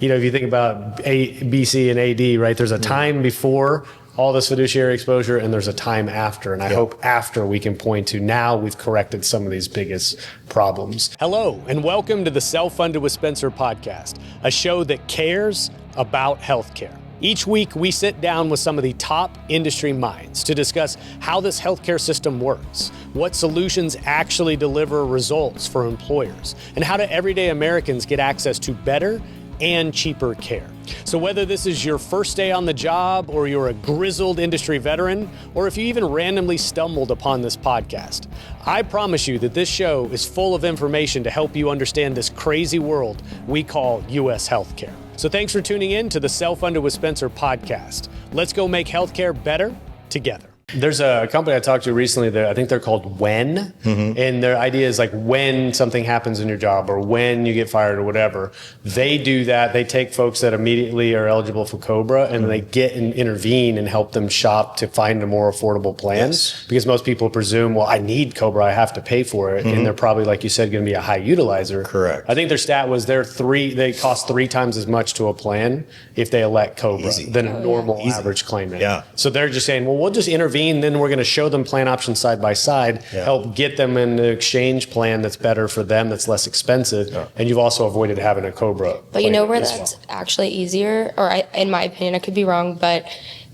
You know, if you think about A, B, C, and AD, right, there's a time before all this fiduciary exposure and there's a time after. And I hope after we can point to now we've corrected some of these biggest problems. Hello, and welcome to the Self-Funded with Spencer podcast, a show that cares about healthcare. Each week, we sit down with some of the top industry minds to discuss how this healthcare system works, what solutions actually deliver results for employers, and how do everyday Americans get access to better and cheaper care. So whether this is your first day on the job, or you're a grizzled industry veteran, or if you even randomly stumbled upon this podcast, I promise you that this show is full of information to help you understand this crazy world we call U.S. healthcare. So thanks for tuning in to the Self-Funded with Spencer podcast. Let's go make healthcare better together. There's a company I talked to recently that I think they're called When, and their idea is like when something happens in your job or when you get fired or whatever, they do that. They take folks that immediately are eligible for COBRA and they get and intervene and help them shop to find a more affordable plan. Because most people presume, well, I need COBRA, I have to pay for it. And they're probably, like you said, going to be a high utilizer. Correct. I think their stat was they cost 3 times as much to a plan if they elect COBRA than a normal average claimant. Yeah. So they're just saying, well, we'll just intervene. Then we're going to show them plan options side by side, help get them an exchange plan that's better for them, that's less expensive, and you've also avoided having a COBRA. But you know where that's actually easier, or in my opinion, I could be wrong, but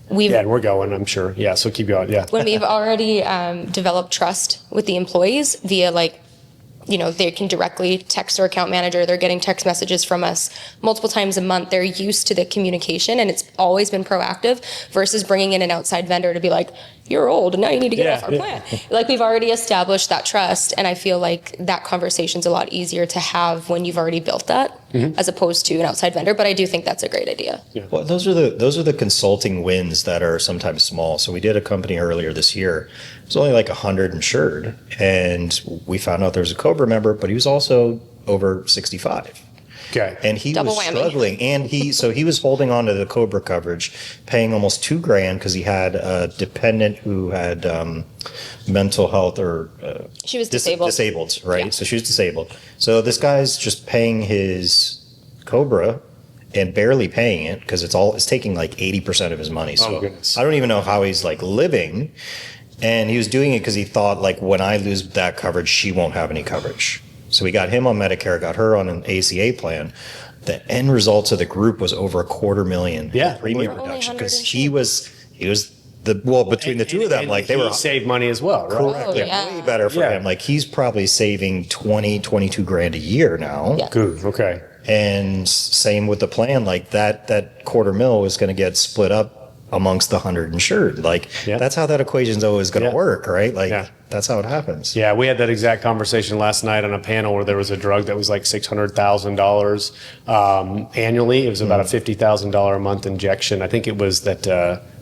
we're going, I'm sure. Yeah, so keep going. Yeah. When we've already developed trust with the employees via they can directly text their account manager. They're getting text messages from us multiple times a month. They're used to the communication, and it's always been proactive versus bringing in an outside vendor to be like, you're old and now you need to get off our plan. Like, we've already established that trust, and I feel like that conversation's a lot easier to have when you've already built that as opposed to an outside vendor. But I do think that's a great idea. Yeah. Well, those are the consulting wins that are sometimes small. So we did a company earlier this year. It was only like 100 insured, and we found out there was a COBRA member, but he was also over 65. Okay. And he was struggling, and he was holding on to the COBRA coverage, paying almost $2,000 because he had a dependent who had mental health or she was disabled. Right? Yeah. So she was disabled. So this guy's just paying his COBRA and barely paying it because it's taking like 80% of his money. So I don't even know how he's like living. And he was doing it because he thought, like, when I lose that coverage, she won't have any coverage. So we got him on Medicare, got her on an ACA plan. The end results of the group was over $250,000 premium reduction because he was between the two of them, like, they were save money as well, right? Correct. Way better for him. Like, he's probably saving $22,000 a year now. Yeah. Good. Okay. And same with the plan, like that $250,000 is going to get split up amongst the 100 insured. Like, that's how that equation's always going to work, right? Like, that's how it happens. Yeah, we had that exact conversation last night on a panel where there was a drug that was like $600,000 annually. It was about a $50,000 a month injection. I think it was that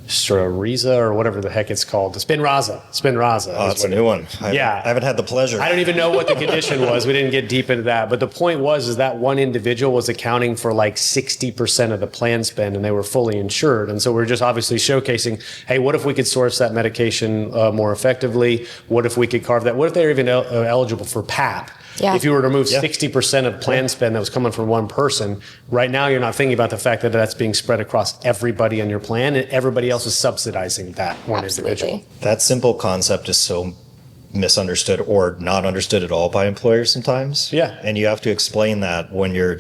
Strariza or whatever the heck it's called. Spinraza. Oh, that's a new one. I haven't had the pleasure. I don't even know what the condition was. We didn't get deep into that. But the point is that one individual was accounting for like 60% of the plan spend, and they were fully insured. And so we're just obviously showcasing, hey, what if we could source that medication more effectively? What if we could carve that? What if they're even eligible for PAP? Yeah. If you were to remove 60% of plan spend that was coming from one person, right now you're not thinking about the fact that that's being spread across everybody on your plan, and everybody else is subsidizing that one individual. That simple concept is so misunderstood or not understood at all by employers sometimes. Yeah. And you have to explain that when you're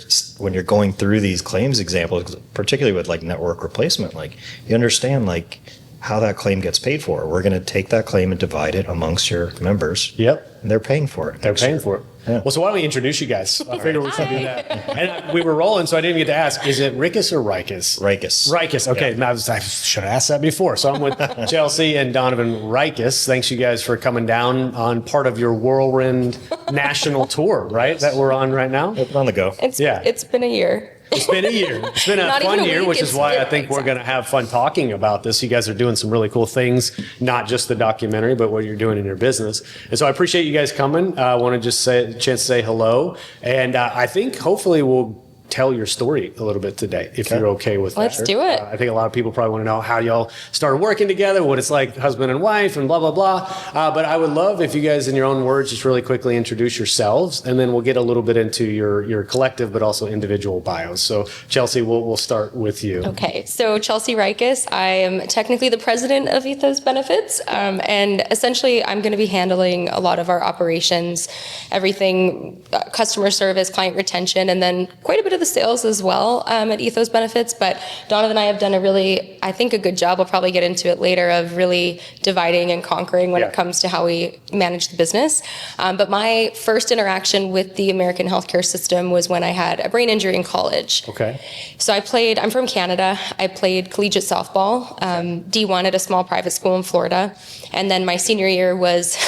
going through these claims examples, particularly with like network replacement, like, you understand like how that claim gets paid for. We're going to take that claim and divide it amongst your members. Yep. And they're paying for it. They're paying for it. Yeah. Well, so why don't we introduce you guys? I figured we should do that. And we were rolling, so I didn't get to ask, is it Ryckis or Ryckis? Ryckis. Okay. Yeah. Now, I should have asked that before. So I'm with Chelsea and Donovan Ryckis. Thanks, you guys, for coming down on part of your whirlwind national tour, right? That we're on right now? We're on the go. It's been a year. It's been a year. It's been a fun year, which is why I think we're going to have fun talking about this. You guys are doing some really cool things, not just the documentary, but what you're doing in your business. And so I appreciate you guys coming. I want to just say a chance to say hello. And I think hopefully we'll tell your story a little bit today, if you're okay with that. Let's do it. I think a lot of people probably want to know how y'all started working together, what it's like, husband and wife, and blah, blah, blah. But I would love if you guys, in your own words, just really quickly introduce yourselves, and then we'll get a little bit into your collective, but also individual bios. So Chelsea, we'll start with you. Okay, so Chelsea Ryckis, I am technically the president of Ethos Benefits, and essentially I'm going to be handling a lot of our operations, everything, customer service, client retention, and then quite a bit of the sales as well at Ethos Benefits. But Donovan and I have done I think a good job, we'll probably get into it later, of really dividing and conquering when it comes to how we manage the business. But my first interaction with the American healthcare system was when I had a brain injury in college. Okay. So I'm from Canada. I played collegiate softball, D1 at a small private school in Florida. And then my senior year was...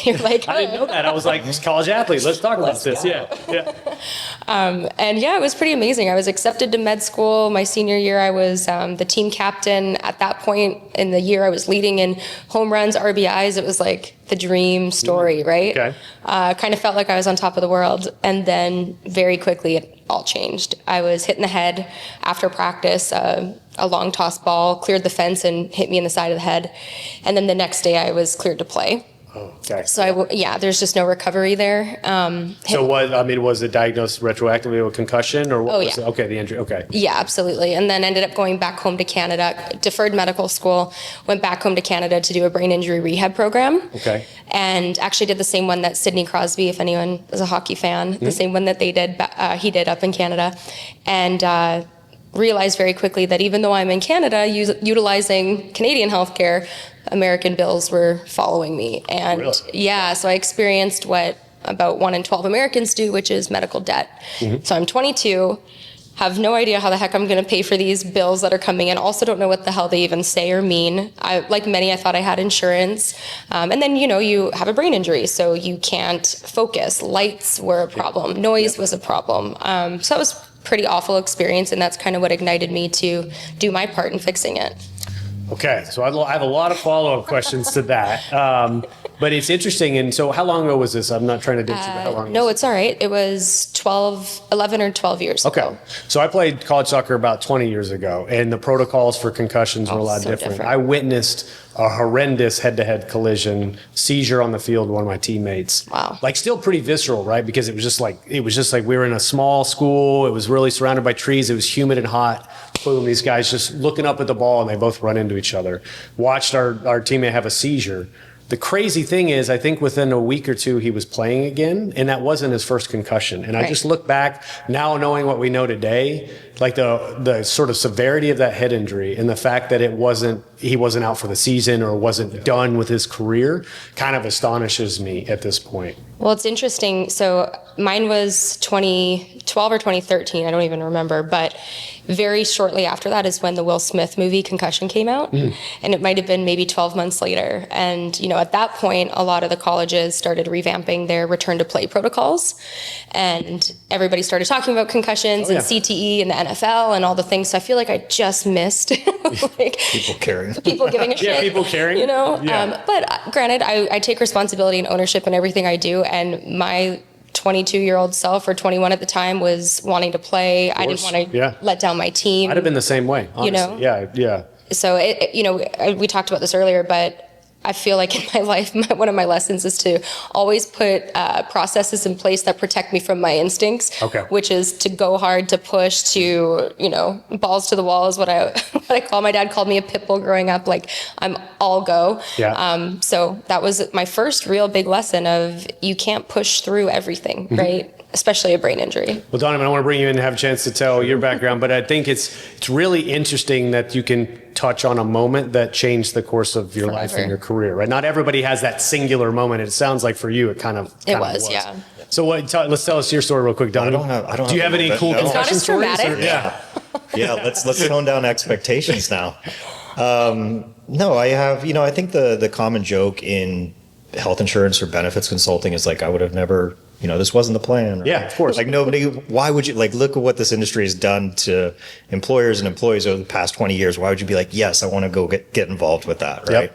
You're like, I didn't know that. I was like, college athlete. Let's talk about this. Go. Yeah. And it was pretty amazing. I was accepted to med school. My senior year, I was the team captain. At that point in the year, I was leading in home runs, RBIs. It was like the dream story, right? Okay. Kind of felt like I was on top of the world. And then very quickly, it all changed. I was hit in the head after practice. A long toss ball cleared the fence and hit me in the side of the head. And then the next day, I was cleared to play. Okay. So there's just no recovery there. So was it diagnosed retroactively with concussion, or what was it? Okay, the injury. Okay. Yeah, absolutely. And then ended up going back home to Canada, deferred medical school, went back home to Canada to do a brain injury rehab program. Okay. And actually did the same one that Sidney Crosby, if anyone is a hockey fan, the same one that he did up in Canada. And realized very quickly that even though I'm in Canada utilizing Canadian healthcare, American bills were following me. And really? So I experienced what about 1 in 12 Americans do, which is medical debt. So I'm 22, have no idea how the heck I'm going to pay for these bills that are coming in. Also don't know what the hell they even say or mean. Like many, I thought I had insurance. And then, you have a brain injury, so you can't focus. Lights were a problem. Noise was a problem. So that was pretty awful experience, and that's kind of what ignited me to do my part in fixing it. Okay, so I have a lot of follow-up questions to that, but it's interesting. And so how long ago was this? I'm not trying to ditch you, but how long No, it's all right. It was 11 or 12 years ago. Okay, so I played college soccer about 20 years ago, and the protocols for concussions were a lot different. I witnessed a horrendous head-to-head collision, seizure on the field, one of my teammates. Wow. Like still pretty visceral, right? Because it was just like we were in a small school. It was really surrounded by trees. It was humid and hot. Boom, these guys just looking up at the ball, and they both run into each other. Watched our teammate have a seizure. The crazy thing is, I think within a week or two, he was playing again, and that wasn't his first concussion. And I just look back now, knowing what we know today, like the sort of severity of that head injury and the fact that he wasn't out for the season or wasn't done with his career kind of astonishes me at this point. Well, it's interesting. So mine was 2012 or 2013. I don't even remember. But very shortly after that is when the Will Smith movie Concussion came out. And it might have been maybe 12 months later. And, at that point, a lot of the colleges started revamping their return to play protocols. And everybody started talking about concussions and CTE and the NFL and all the things. So I feel like I just missed people caring. People giving a shit. Yeah, people caring. But granted, I take responsibility and ownership in everything I do. And my 22-year-old self, or 21 at the time, was wanting to play. I didn't want to let down my team. I'd have been the same way, honestly. Yeah. So we talked about this earlier, but I feel like in my life, one of my lessons is to always put processes in place that protect me from my instincts, which is to go hard, to push, to, balls to the wall is what I call. My dad called me a pit bull growing up. Like, I'm all go. Yeah. So that was my first real big lesson of you can't push through everything, right? Especially a brain injury. Well, Donovan, I want to bring you in and have a chance to tell your background, but I think it's really interesting that you can touch on a moment that changed the course of your life and your career, right? Not everybody has that singular moment. It sounds like for you, it kind of was. Yeah. So let's tell us your story real quick, Donovan. I don't Do you have any cool concussion stories? Yeah, let's tone down expectations now. No, I have, I think the common joke in health insurance or benefits consulting is like, I would have never, this wasn't the plan. Right? Yeah, of course. Like why would you, look at what this industry has done to employers and employees over the past 20 years. Why would you be like, yes, I want to go get involved with that, right?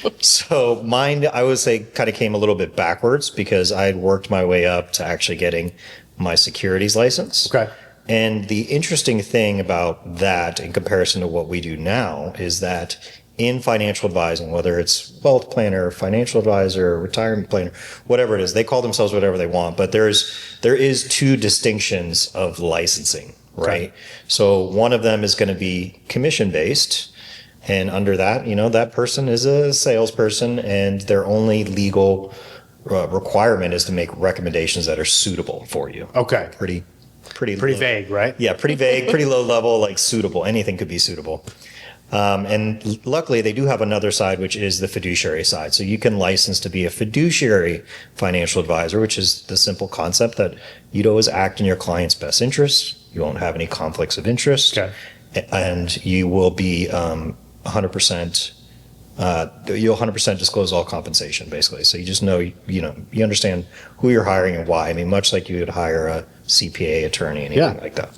Yep. So mine, I would say, kind of came a little bit backwards because I had worked my way up to actually getting my securities license. Okay. And the interesting thing about that in comparison to what we do now is that in financial advising, whether it's wealth planner, financial advisor, retirement planner, whatever it is, they call themselves whatever they want, but there is two distinctions of licensing, right? Okay. So one of them is going to be commission based. And under that, that person is a salesperson, and their only legal requirement is to make recommendations that are suitable for you. Okay. Pretty vague, right? Yeah, pretty vague, pretty low level, like suitable. Anything could be suitable. And luckily, they do have another side, which is the fiduciary side. So you can license to be a fiduciary financial advisor, which is the simple concept that you'd always act in your client's best interest. You won't have any conflicts of interest. Okay. And you will be 100%. You'll 100% disclose all compensation, basically. So you just know, you understand who you're hiring and why. I mean, much like you would hire a CPA, attorney, anything like that.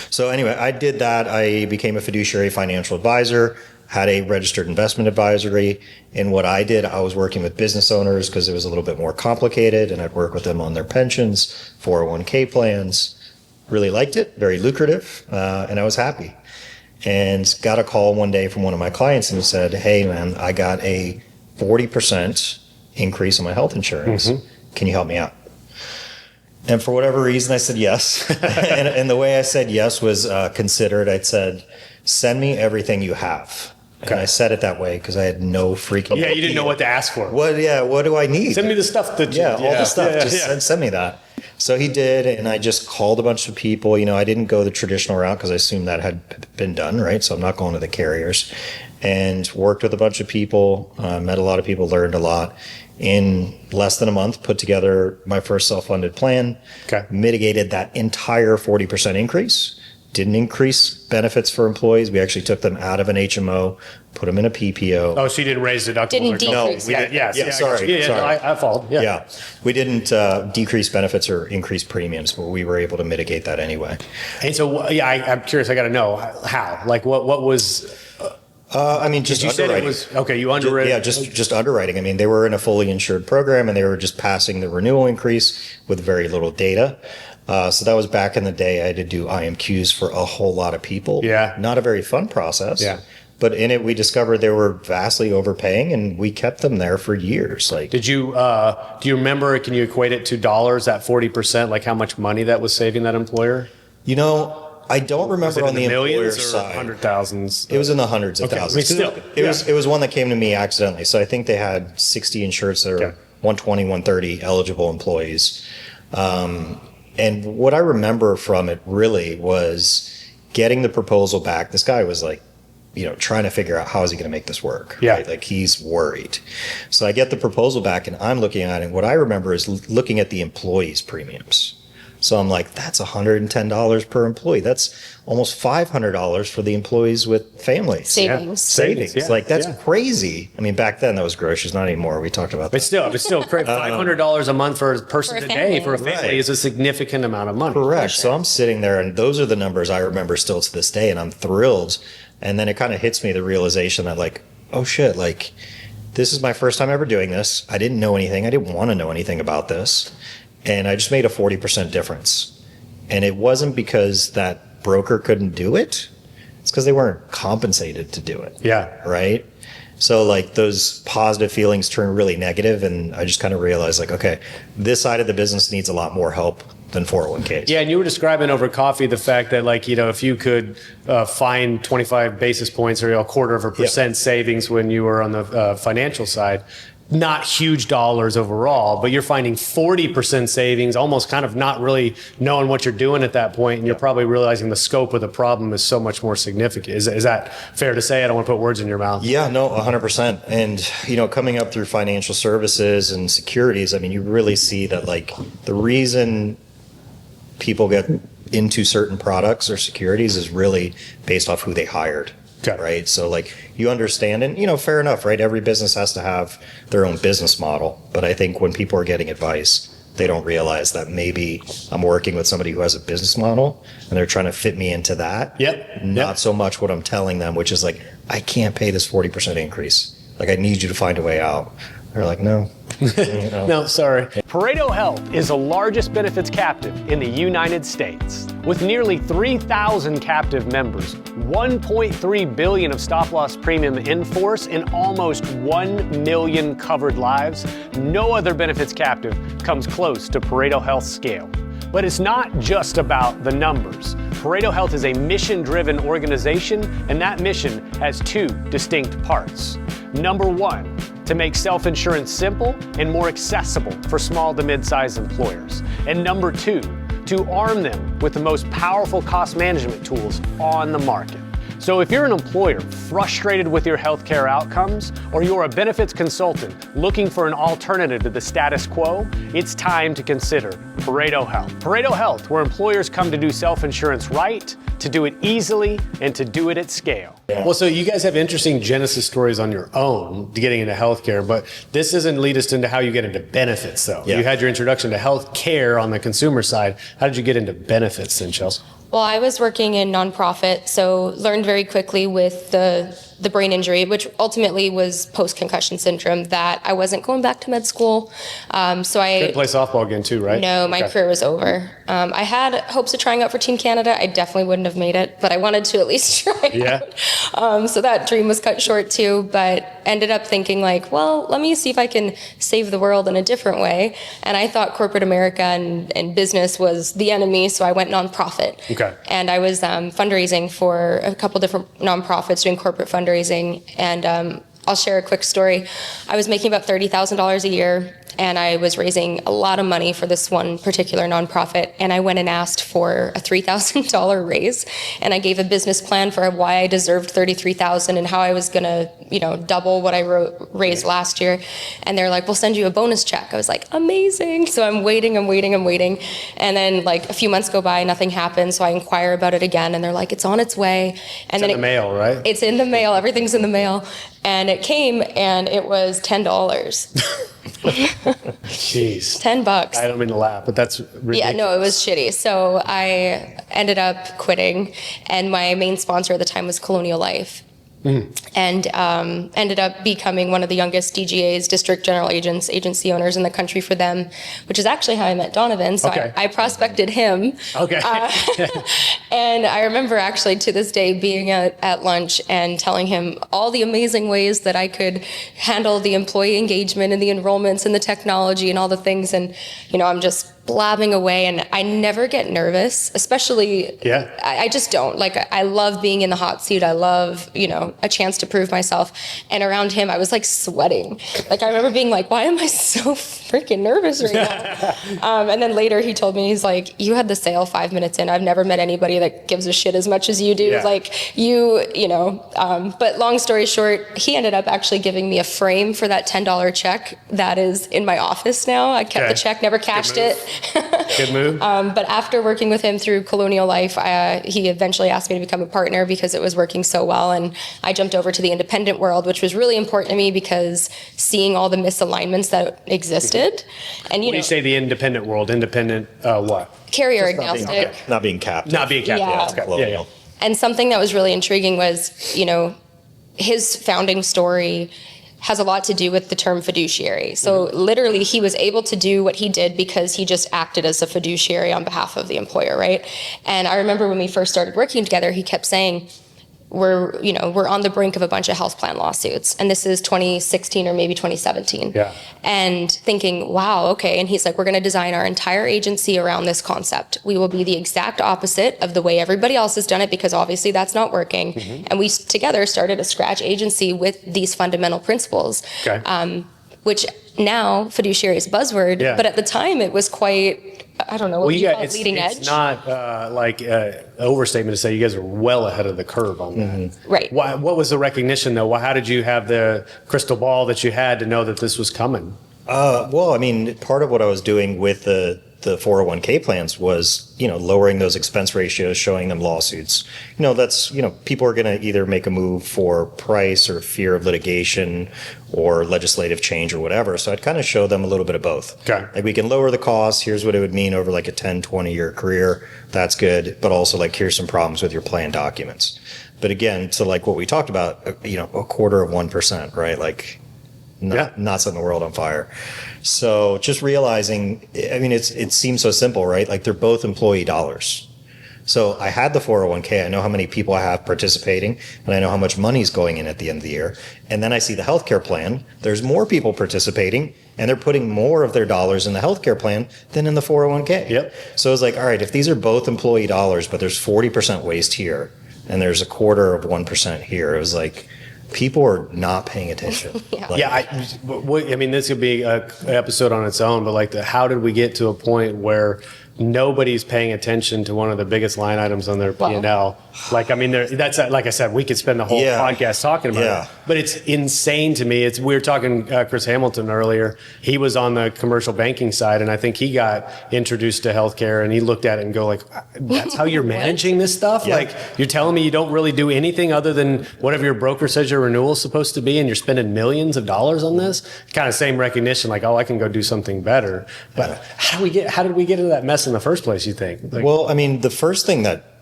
So anyway, I did that. I became a fiduciary financial advisor, had a registered investment advisory. And what I did, I was working with business owners because it was a little bit more complicated, and I'd work with them on their pensions, 401k plans. Really liked it, very lucrative, and I was happy. And got a call one day from one of my clients and said, hey man, I got a 40% increase in my health insurance. Mm-hmm. Can you help me out? And for whatever reason, I said yes. and the way I said yes was considered. I said, send me everything you have. Okay. And I said it that way because I had no freaking you didn't know what to ask for. What do I need? Send me the stuff that all the stuff. Send me that. So he did, and I just called a bunch of people. I didn't go the traditional route because I assumed that had been done, right? So I'm not going to the carriers. And worked with a bunch of people, met a lot of people, learned a lot. In less than a month, put together my first self-funded plan, mitigated that entire 40% increase, didn't increase benefits for employees. We actually took them out of an HMO, put them in a PPO. Oh, so you didn't raise deductibles? Didn't decrease. No, we didn't. Sorry. I followed. Yeah. We didn't decrease benefits or increase premiums, but we were able to mitigate that anyway. And so, I'm curious. I got to know how. Like, what was? Just you underwriting. Said it was, okay, you underwrote. Just underwriting. I mean, they were in a fully insured program, and they were just passing the renewal increase with very little data. So that was back in the day. I had to do IMQs for a whole lot of people. Yeah. Not a very fun process. Yeah. But in it, we discovered they were vastly overpaying, and we kept them there for years. Like, did you? Do you remember? Can you equate it to dollars? That 40%, like how much money that was saving that employer? I don't remember on the employer side. Hundred thousands. It was in the hundreds of thousands. I mean, it was one that came to me accidentally. So I think they had 60 insureds that are 120, 130 eligible employees. And what I remember from it really was getting the proposal back. This guy was like, trying to figure out how is he going to make this work. Yeah. Right? Like he's worried. So I get the proposal back and I'm looking at it. And what I remember is looking at the employees' premiums. So I'm like, that's $110 per employee. That's almost $500 for the employees with families. Savings. Yeah. Like that's crazy. I mean, back then that was groceries, not anymore. We talked about that. But still, $500 a month for a person today for a family is a significant amount of money. Correct. So I'm sitting there, and those are the numbers I remember still to this day, and I'm thrilled. And then it kind of hits me the realization that like, oh shit, like this is my first time ever doing this. I didn't know anything. I didn't want to know anything about this. And I just made a 40% difference. And it wasn't because that broker couldn't do it. It's because they weren't compensated to do it. Yeah. Right? So like those positive feelings turn really negative, and I just kind of realized like, okay, this side of the business needs a lot more help than 401ks. Yeah, and you were describing over coffee the fact that like, if you could find 25 basis points or a 0.25% savings when you were on the financial side, not huge dollars overall, but you're finding 40% savings, almost kind of not really knowing what you're doing at that point, and you're probably realizing the scope of the problem is so much more significant. Is that fair to say? I don't want to put words in your mouth. Yeah, no, 100%. And, coming up through financial services and securities, I mean, you really see that like the reason people get into certain products or securities is really based off who they hired. Okay. Right. So like you understand, and fair enough, right? Every business has to have their own business model. But I think when people are getting advice, they don't realize that maybe I'm working with somebody who has a business model and they're trying to fit me into that. Yep. Not so much what I'm telling them, which is like, I can't pay this 40% increase. Like I need you to find a way out. They're like, no, No, sorry. Pareto Health is the largest benefits captive in the United States. With nearly 3,000 captive members, 1.3 billion of stop-loss premium in force, and almost 1 million covered lives, no other benefits captive comes close to Pareto Health's scale. But it's not just about the numbers. Pareto Health is a mission-driven organization, and that mission has two distinct parts. Number one, to make self-insurance simple and more accessible for small to mid-sized employers. And number two, to arm them with the most powerful cost management tools on the market. So if you're an employer frustrated with your healthcare outcomes, or you're a benefits consultant looking for an alternative to the status quo, it's time to consider Pareto Health. Pareto Health, where employers come to do self-insurance right, to do it easily, and to do it at scale. Well, so you guys have interesting genesis stories on your own to getting into healthcare, but this doesn't lead us into how you get into benefits, though. You had your introduction to healthcare on the consumer side. How did you get into benefits then, Chelsea? Well, I was working in nonprofit, so learned very quickly with the brain injury, which ultimately was post-concussion syndrome, that I wasn't going back to med school. So I couldn't play softball again too, right? No, my career was over. I had hopes of trying out for Team Canada. I definitely wouldn't have made it, but I wanted to at least try out. So that dream was cut short too, but ended up thinking like, well, let me see if I can save the world in a different way. And I thought corporate America and business was the enemy, so I went nonprofit. Okay. And I was fundraising for a couple different nonprofits, doing corporate fundraising. And I'll share a quick story. I was making about $30,000 a year, and I was raising a lot of money for this one particular nonprofit. And I went and asked for a $3,000 raise, and I gave a business plan for why I deserved $33,000 and how I was gonna, double what I raised last year. And they're like, "We'll send you a bonus check." I was like, "Amazing!" So I'm waiting, and then like a few months go by, nothing happens. So I inquire about it again, and they're like, "It's on its way." And it's in the mail, right? It's in the mail. Everything's in the mail. And it came, and it was $10. Jeez. $10. I don't mean to laugh, but that's ridiculous. Yeah, no, it was shitty. So I ended up quitting, and my main sponsor at the time was Colonial Life. And ended up becoming one of the youngest DGAs, district general agents, agency owners in the country for them, which is actually how I met Donovan. So I prospected him. Okay. And I remember actually to this day being at lunch and telling him all the amazing ways that I could handle the employee engagement and the enrollments and the technology and all the things. And, I'm just blabbing away, and I never get nervous, especially, I just don't. Like, I love being in the hot seat. I love, a chance to prove myself. And around him, I was like sweating. Like, I remember being like, why am I so freaking nervous right now? And then later he told me, he's like, "You had the sale 5 minutes in. I've never met anybody that gives a shit as much as you do." Yeah. Like, but long story short, he ended up actually giving me a frame for that $10 check that is in my office now. I kept the check, never cashed it. Good move. But after working with him through Colonial Life, he eventually asked me to become a partner because it was working so well. And I jumped over to the independent world, which was really important to me because seeing all the misalignments that existed. And when you say the independent world, independent what? Carrier agnostic. Not being capped. Not being capped. Yeah. And something that was really intriguing was, his founding story has a lot to do with the term fiduciary. So literally he was able to do what he did because he just acted as a fiduciary on behalf of the employer, right? And I remember when we first started working together, he kept saying, we're on the brink of a bunch of health plan lawsuits. And this is 2016 or maybe 2017. Yeah. And thinking, wow, okay. And he's like, we're going to design our entire agency around this concept. We will be the exact opposite of the way everybody else has done it, because obviously that's not working. And we together started a scratch agency with these fundamental principles, which now fiduciary is a buzzword, but at the time it was quite, I don't know, what you call it, leading edge? It's not like an overstatement to say you guys are well ahead of the curve on that. Right. What was the recognition, though? How did you have the crystal ball that you had to know that this was coming? Well, I mean, part of what I was doing with the 401k plans was, lowering those expense ratios, showing them lawsuits. That's, people are going to either make a move for price or fear of litigation or legislative change or whatever. So I'd kind of show them a little bit of both. Okay. Like, we can lower the costs. Here's what it would mean over like a 10, 20-year career. That's good. But also, like, here's some problems with your plan documents. But again, to like what we talked about, a quarter of 1%, right? Like, not setting the world on fire. So just realizing, I mean, it seems so simple, right? Like they're both employee dollars. So I had the 401k. I know how many people I have participating, and I know how much money is going in at the end of the year. And then I see the healthcare plan. There's more people participating, and they're putting more of their dollars in the healthcare plan than in the 401k. Yep. So it's like, all right, if these are both employee dollars, but there's 40% waste here, and there's 1/4% here, it was like, people are not paying attention. I mean, this could be an episode on its own, but like, how did we get to a point where nobody's paying attention to one of the biggest line items on their P&L? Like, I mean, that's like I said, we could spend the whole podcast talking about it. But it's insane to me. We were talking Chris Hamilton earlier. He was on the commercial banking side, and I think he got introduced to healthcare, and he looked at it and go like, "That's how you're managing this stuff? Like, you're telling me you don't really do anything other than whatever your broker says your renewal is supposed to be, and you're spending millions of dollars on this?" Kind of same recognition, like, "Oh, I can go do something better." But how did we get into that mess in the first place, you think? Like, well, I mean, the first thing that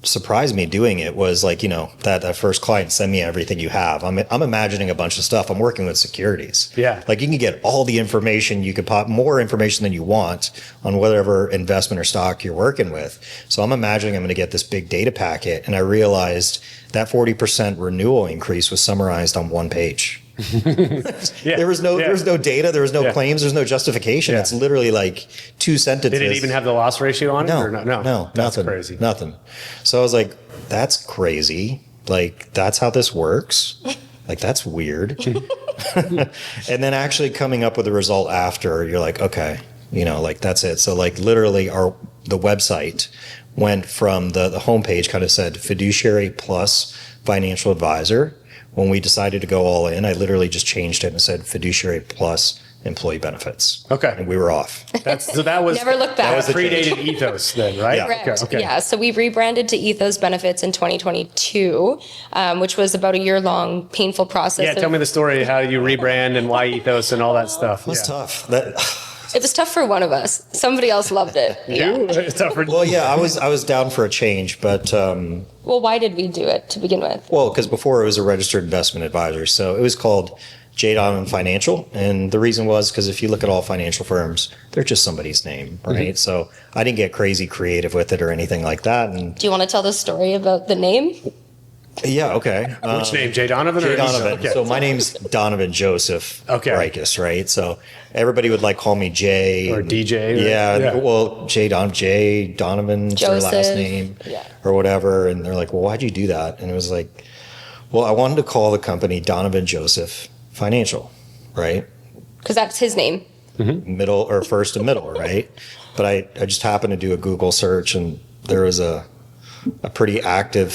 surprised me doing it was like, that first client send me everything you have. I'm imagining a bunch of stuff. I'm working with securities. Yeah. Like you can get all the information. You could pop more information than you want on whatever investment or stock you're working with. So I'm imagining I'm going to get this big data packet. And I realized that 40% renewal increase was summarized on one page. There was no data, there was no claims, there's no justification. It's literally like 2 sentences. Did it even have the loss ratio on it? No, That's nothing. crazy. Nothing. So I was like, that's crazy. Like, that's how this works. Like, that's weird. And then actually coming up with the result after, you're like, okay, like that's it. So like literally the website went from the homepage kind of said fiduciary plus financial advisor. When we decided to go all in, I literally just changed it and said fiduciary plus employee benefits. Okay. And we were off. That was never looked back. That was predated Ethos then, right? Yeah. Correct. Okay. Yeah. So we rebranded to Ethos Benefits in 2022, which was about a year-long painful process. Yeah, tell me the story, how you rebrand and why Ethos and all that stuff. It was tough. It was tough for one of us. Somebody else loved it. It's tough for Well, yeah, I was down for a change, but Well, why did we do it to begin with? well, because before it was a registered investment advisor, so it was called J. Donovan Financial, and the reason was because if you look at all financial firms, they're just somebody's name, right? So I didn't get crazy creative with it or anything like that. And Do you want to tell the story about the name? yeah, okay. Which name, J. Donovan? J. or Donovan. Okay. So my name's Donovan Joseph Ryckis, right? So everybody would like call me Jay. Or DJ. Yeah, well, J. Donovan's their last Joseph. name Yeah. or whatever. And they're like, well, why'd you do that? And it was like, well, I wanted to call the company Donovan Joseph Financial, right? Because that's his name. Middle or first and middle, right? But I just happened to do a Google search and there was a pretty active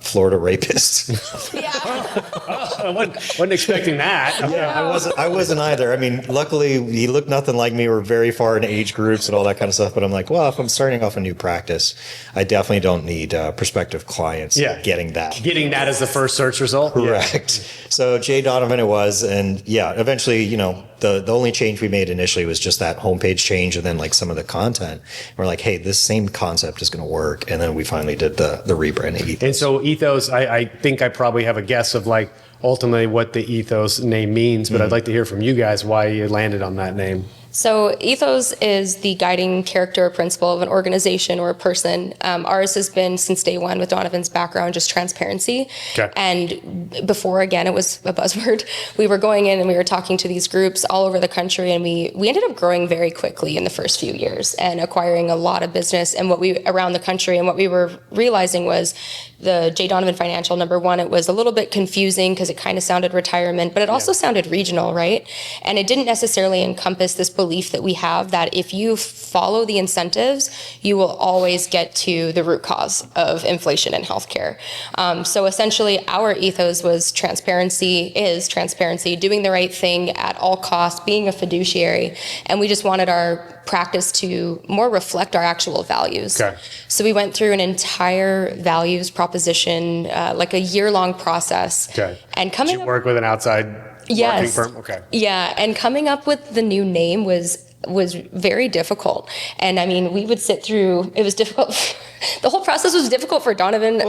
Florida rapist. I wasn't expecting that. I wasn't either. I mean, luckily he looked nothing like me. We're very far in age groups and all that kind of stuff. But I'm like, well, if I'm starting off a new practice, I definitely don't need prospective clients getting that. Getting that as the first search result? Correct. So Jay Donovan it was. And yeah, eventually, the only change we made initially was just that homepage change and then like some of the content. We're like, hey, this same concept is going to work. And then we finally did the rebranding. Ethos. And so Ethos, I think I probably have a guess of like ultimately what the Ethos name means, but I'd like to hear from you guys why you landed on that name. So ethos is the guiding character or principle of an organization or a person. Ours has been since day one with Donovan's background, just transparency. Okay. And before, again, it was a buzzword. We were going in and we were talking to these groups all over the country, and we ended up growing very quickly in the first few years and acquiring a lot of business and around the country. And what we were realizing was the J. Donovan Financial, number one, it was a little bit confusing because it kind of sounded retirement, but it also sounded regional, right? And it didn't necessarily encompass this belief that we have that if you follow the incentives, you will always get to the root cause of inflation in healthcare. So essentially, our ethos was transparency, doing the right thing at all costs, being a fiduciary, and we just wanted our practice to more reflect our actual values. Okay. So we went through an entire values proposition, like a year-long process. Okay. And Did you work with an outside marketing firm? Okay. Yeah, and coming up with the new name was was very difficult. And I mean, we would sit through, it was difficult. The whole process was difficult for Donovan.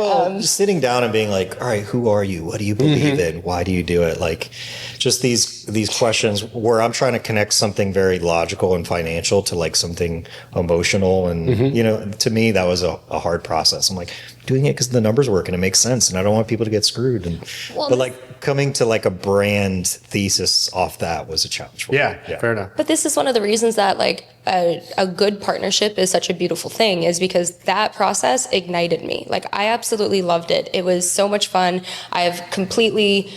Just sitting down and being like, all right, who are you? What do you believe in? Why do you do it? Like, just these questions where I'm trying to connect something very logical and financial to like something emotional. And, you know, to me, that was a hard process. I'm like, doing it because the numbers work and it makes sense. And I don't want people to get screwed. And, but like coming to like a brand thesis off that was a challenge for me. Yeah, fair enough. But this is one of the reasons that like a good partnership is such a beautiful thing, is because that process ignited me. Like, I absolutely loved it. It was so much fun. I have completely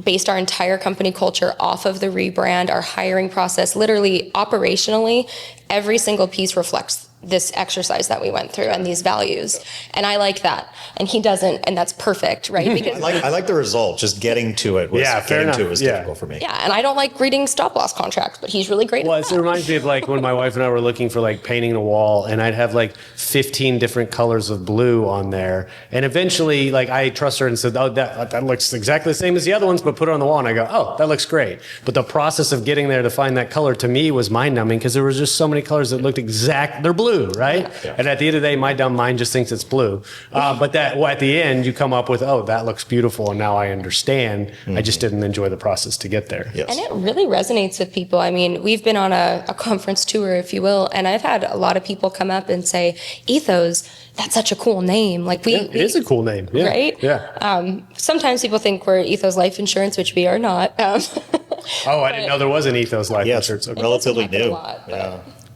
based our entire company culture off of the rebrand, our hiring process. Literally, operationally, every single piece reflects this exercise that we went through and these values. And I like that. And he doesn't, and that's perfect, right? Because I like the result. Just getting to it was, difficult for me. Yeah, and I don't like reading stop-loss contracts, but he's really great at that. It reminds me of like when my wife and I were looking for like painting a wall, and I'd have like 15 different colors of blue on there. And eventually, like, I trust her and said, oh, that looks exactly the same as the other ones, but put it on the wall. And I go, oh, that looks great. But the process of getting there to find that color to me was mind-numbing, because there was just so many colors that looked they're blue, right? Yeah. And at the end of the day, my dumb mind just thinks it's blue. But at the end, you come up with, oh, that looks beautiful, and now I understand. I just didn't enjoy the process to get there. Yes. And it really resonates with people. I mean, we've been on a conference tour, if you will, and I've had a lot of people come up and say, Ethos, that's such a cool name. Like it is a cool name, yeah. Right? Yeah. Sometimes people think we're Ethos Life Insurance, which we are not. I didn't know there was an Ethos Life Insurance. It's relatively new.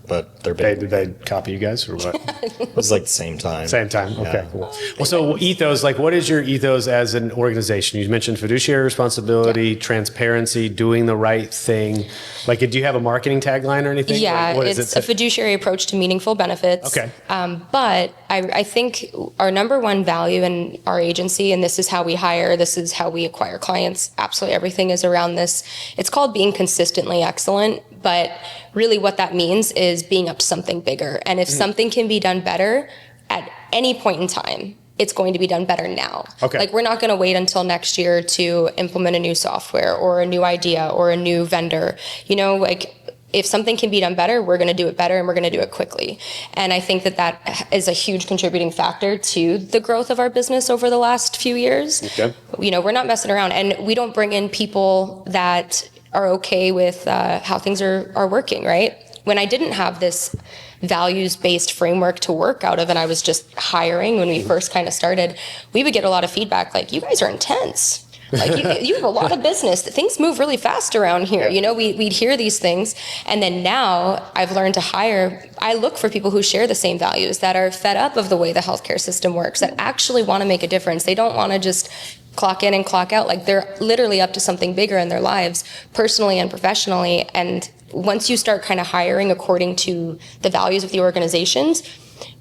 But they're big. Did they copy you guys or what? It was like the same time. Same time. Okay, cool. Well, so ethos, like, what is your ethos as an organization? You mentioned fiduciary responsibility, transparency, doing the right thing. Like, do you have a marketing tagline or anything? Yeah, like, it's a fiduciary approach to meaningful benefits. Okay. But I think our number one value in our agency, and this is how we hire, this is how we acquire clients, absolutely everything is around this. It's called being consistently excellent, but really what that means is being up to something bigger. And if something can be done better at any point in time, it's going to be done better now. Okay. Like, we're not going to wait until next year to implement a new software or a new idea or a new vendor. You know, like, if something can be done better, we're going to do it better, and we're going to do it quickly. And I think that is a huge contributing factor to the growth of our business over the last few years. Okay. You know, we're not messing around, and we don't bring in people that are okay with how things are working, right? When I didn't have this values-based framework to work out of, and I was just hiring when we first kind of started, we would get a lot of feedback like, you guys are intense. Like, you have a lot of business. Things move really fast around here. You know, we'd hear these things. And then now I've learned to hire. I look for people who share the same values, that are fed up of the way the healthcare system works, that actually want to make a difference. They don't want to just clock in and clock out. Like, they're literally up to something bigger in their lives, personally and professionally. And once you start kind of hiring according to the values of the organizations,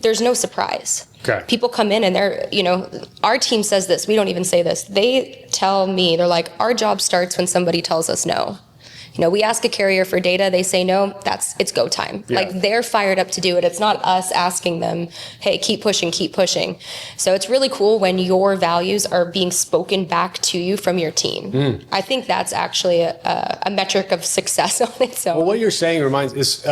there's no surprise. Okay. People come in and they're, you know, our team says this, we don't even say this. They tell me, they're like, our job starts when somebody tells us no. You know, we ask a carrier for data, they say no, it's go time. Yeah. Like, they're fired up to do it. It's not us asking them, hey, keep pushing, keep pushing. So it's really cool when your values are being spoken back to you from your team. I think that's actually a metric of success on its own. Well, what you're saying reminds is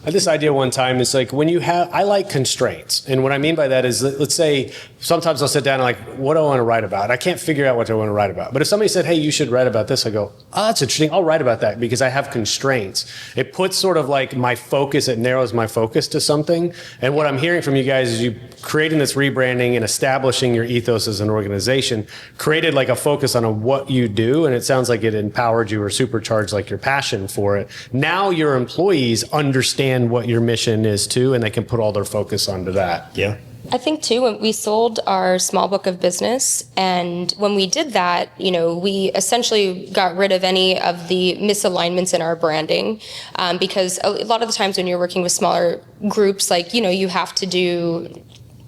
this idea one time is like, when you have, I like constraints. And what I mean by that is, let's say, sometimes I'll sit down and like, what do I want to write about? I can't figure out what I want to write about. But if somebody said, hey, you should write about this, I go, oh, that's interesting. I'll write about that because I have constraints. It puts sort of like my focus, it narrows my focus to something. And what I'm hearing from you guys is you creating this rebranding and establishing your ethos as an organization, created like a focus on what you do. And it sounds like it empowered you or supercharged like your passion for it. Now your employees understand what your mission is too, and they can put all their focus onto that. Yeah. I think too, when we sold our small book of business, and when we did that, you know, we essentially got rid of any of the misalignments in our branding, because a lot of the times when you're working with smaller groups, like, you know, you have to do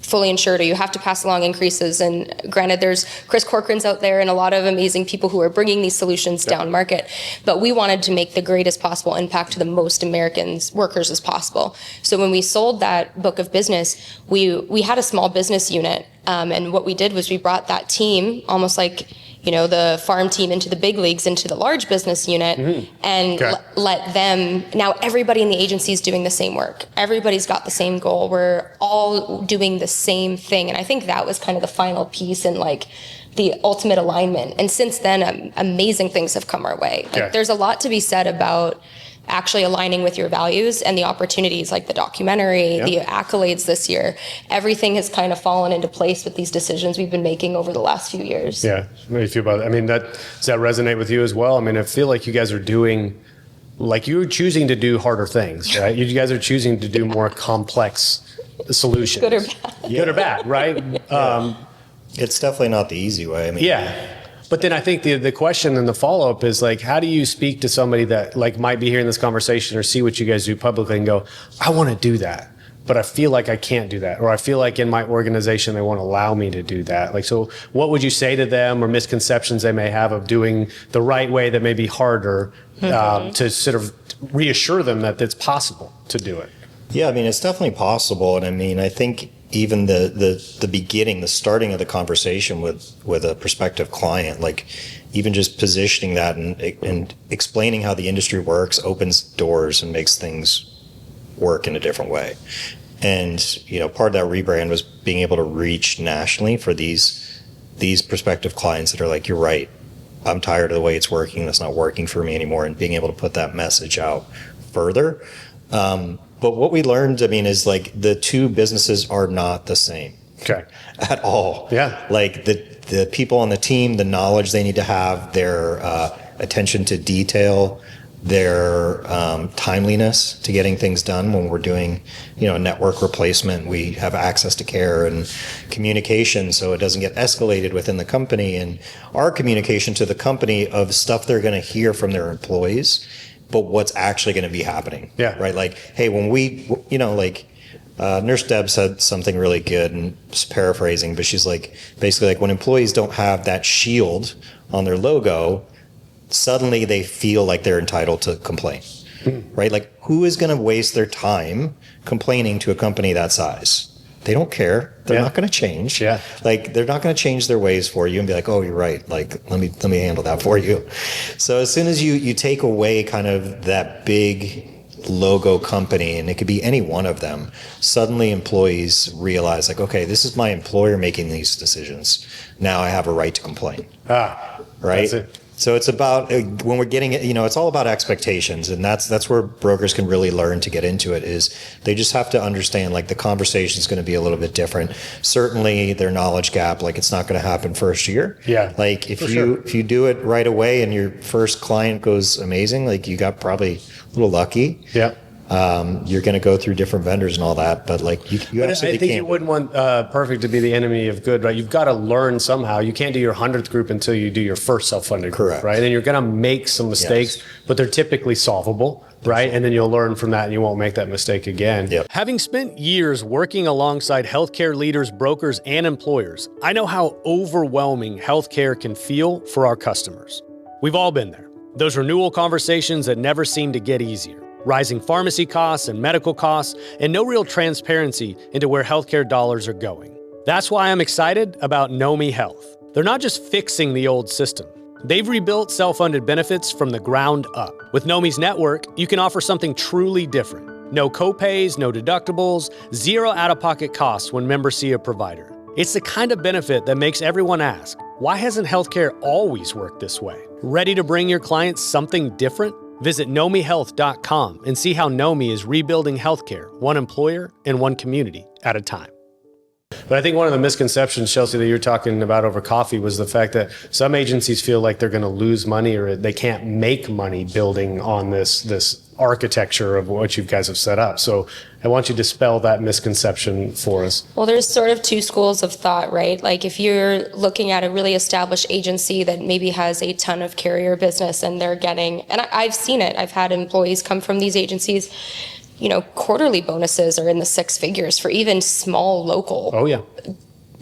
fully insured, or you have to pass along increases. And granted, there's Chris Corcoran's out there and a lot of amazing people who are bringing these solutions down market. But we wanted to make the greatest possible impact to the most Americans, workers as possible. So when we sold that book of business, we had a small business unit. And what we did was we brought that team almost like the farm team into the big leagues, into the large business unit, and let them, now everybody in the agency is doing the same work. Everybody's got the same goal. We're all doing the same thing. And I think that was kind of the final piece and like the ultimate alignment. And since then, amazing things have come our way. Like, there's a lot to be said about actually aligning with your values, and the opportunities like the documentary, the accolades this year, everything has kind of fallen into place with these decisions we've been making over the last few years. Yeah. What do you feel about that? I mean, does that resonate with you as well? I mean, I feel like you guys are doing, like, you're choosing to do harder things, right? You guys are choosing to do more complex solutions. Good or bad. Good or bad, right? It's definitely not the easy way. I mean, But then I think the question and the follow-up is like, how do you speak to somebody that like might be hearing this conversation or see what you guys do publicly and go, I want to do that, but I feel like I can't do that. Or I feel like in my organization, they won't allow me to do that. Like, so what would you say to them, or misconceptions they may have of doing the right way that may be harder to sort of reassure them that it's possible to do it? Yeah, I mean, it's definitely possible. And I mean, I think even the beginning, the starting of the conversation with a prospective client, like even just positioning that and explaining how the industry works opens doors and makes things work in a different way. And, part of that rebrand was being able to reach nationally for these prospective clients that are like, you're right, I'm tired of the way it's working, that's not working for me anymore, and being able to put that message out further. But what we learned, I mean, is like the two businesses are not the same. At all. Yeah. Like the people on the team, the knowledge they need to have, their attention to detail, their timeliness to getting things done when we're doing, a network replacement. We have access to care and communication so it doesn't get escalated within the company, and our communication to the company of stuff they're going to hear from their employees, but what's actually going to be happening. Yeah. Right. Like, hey, when we, Nurse Deb said something really good, and just paraphrasing, but she's like, basically like when employees don't have that shield on their logo, suddenly they feel like they're entitled to complain. Right? Like, who is going to waste their time complaining to a company that size? They don't care. They're not going to change. Like, they're not going to change their ways for you and be like, oh, you're right. Like, let me handle that for you. So as soon as you take away kind of that big logo company, and it could be any one of them, suddenly employees realize like, okay, this is my employer making these decisions. Now I have a right to complain. Right? That's it. So it's about, when we're getting it, it's all about expectations, and that's where brokers can really learn to get into it. Is they just have to understand like the conversation is going to be a little bit different. Certainly their knowledge gap, like it's not going to happen first year. Like if you do it right away and your first client goes amazing, like you got probably a little lucky. You're going to go through different vendors and all that, but like you absolutely I think can't. you wouldn't want perfect to be the enemy of good, right? You've got to learn somehow. You can't do your 100th group until you do your first self-funded group. Correct. Right? And you're going to make some mistakes, but they're typically solvable, right? And then you'll learn from that and you won't make that mistake again. Having spent years working alongside healthcare leaders, brokers, and employers, I know how overwhelming healthcare can feel for our customers. We've all been there. Those renewal conversations that never seem to get easier. Rising pharmacy costs and medical costs, and no real transparency into where healthcare dollars are going. That's why I'm excited about Nomi Health. They're not just fixing the old system. They've rebuilt self-funded benefits from the ground up. With Nomi's network, you can offer something truly different. No copays, no deductibles, zero out-of-pocket costs when members see a provider. It's the kind of benefit that makes everyone ask, why hasn't healthcare always worked this way? Ready to bring your clients something different? Visit nomihealth.com and see how Nomi is rebuilding healthcare, one employer and one community at a time. But I think one of the misconceptions, Chelsea, that you're talking about over coffee was the fact that some agencies feel like they're going to lose money or they can't make money building on this architecture of what you guys have set up. So I want you to dispel that misconception for us. Well, there's sort of two schools of thought, right? Like if you're looking at a really established agency that maybe has a ton of carrier business and they're getting, and I've seen it, I've had employees come from these agencies, quarterly bonuses are in the six figures for even small local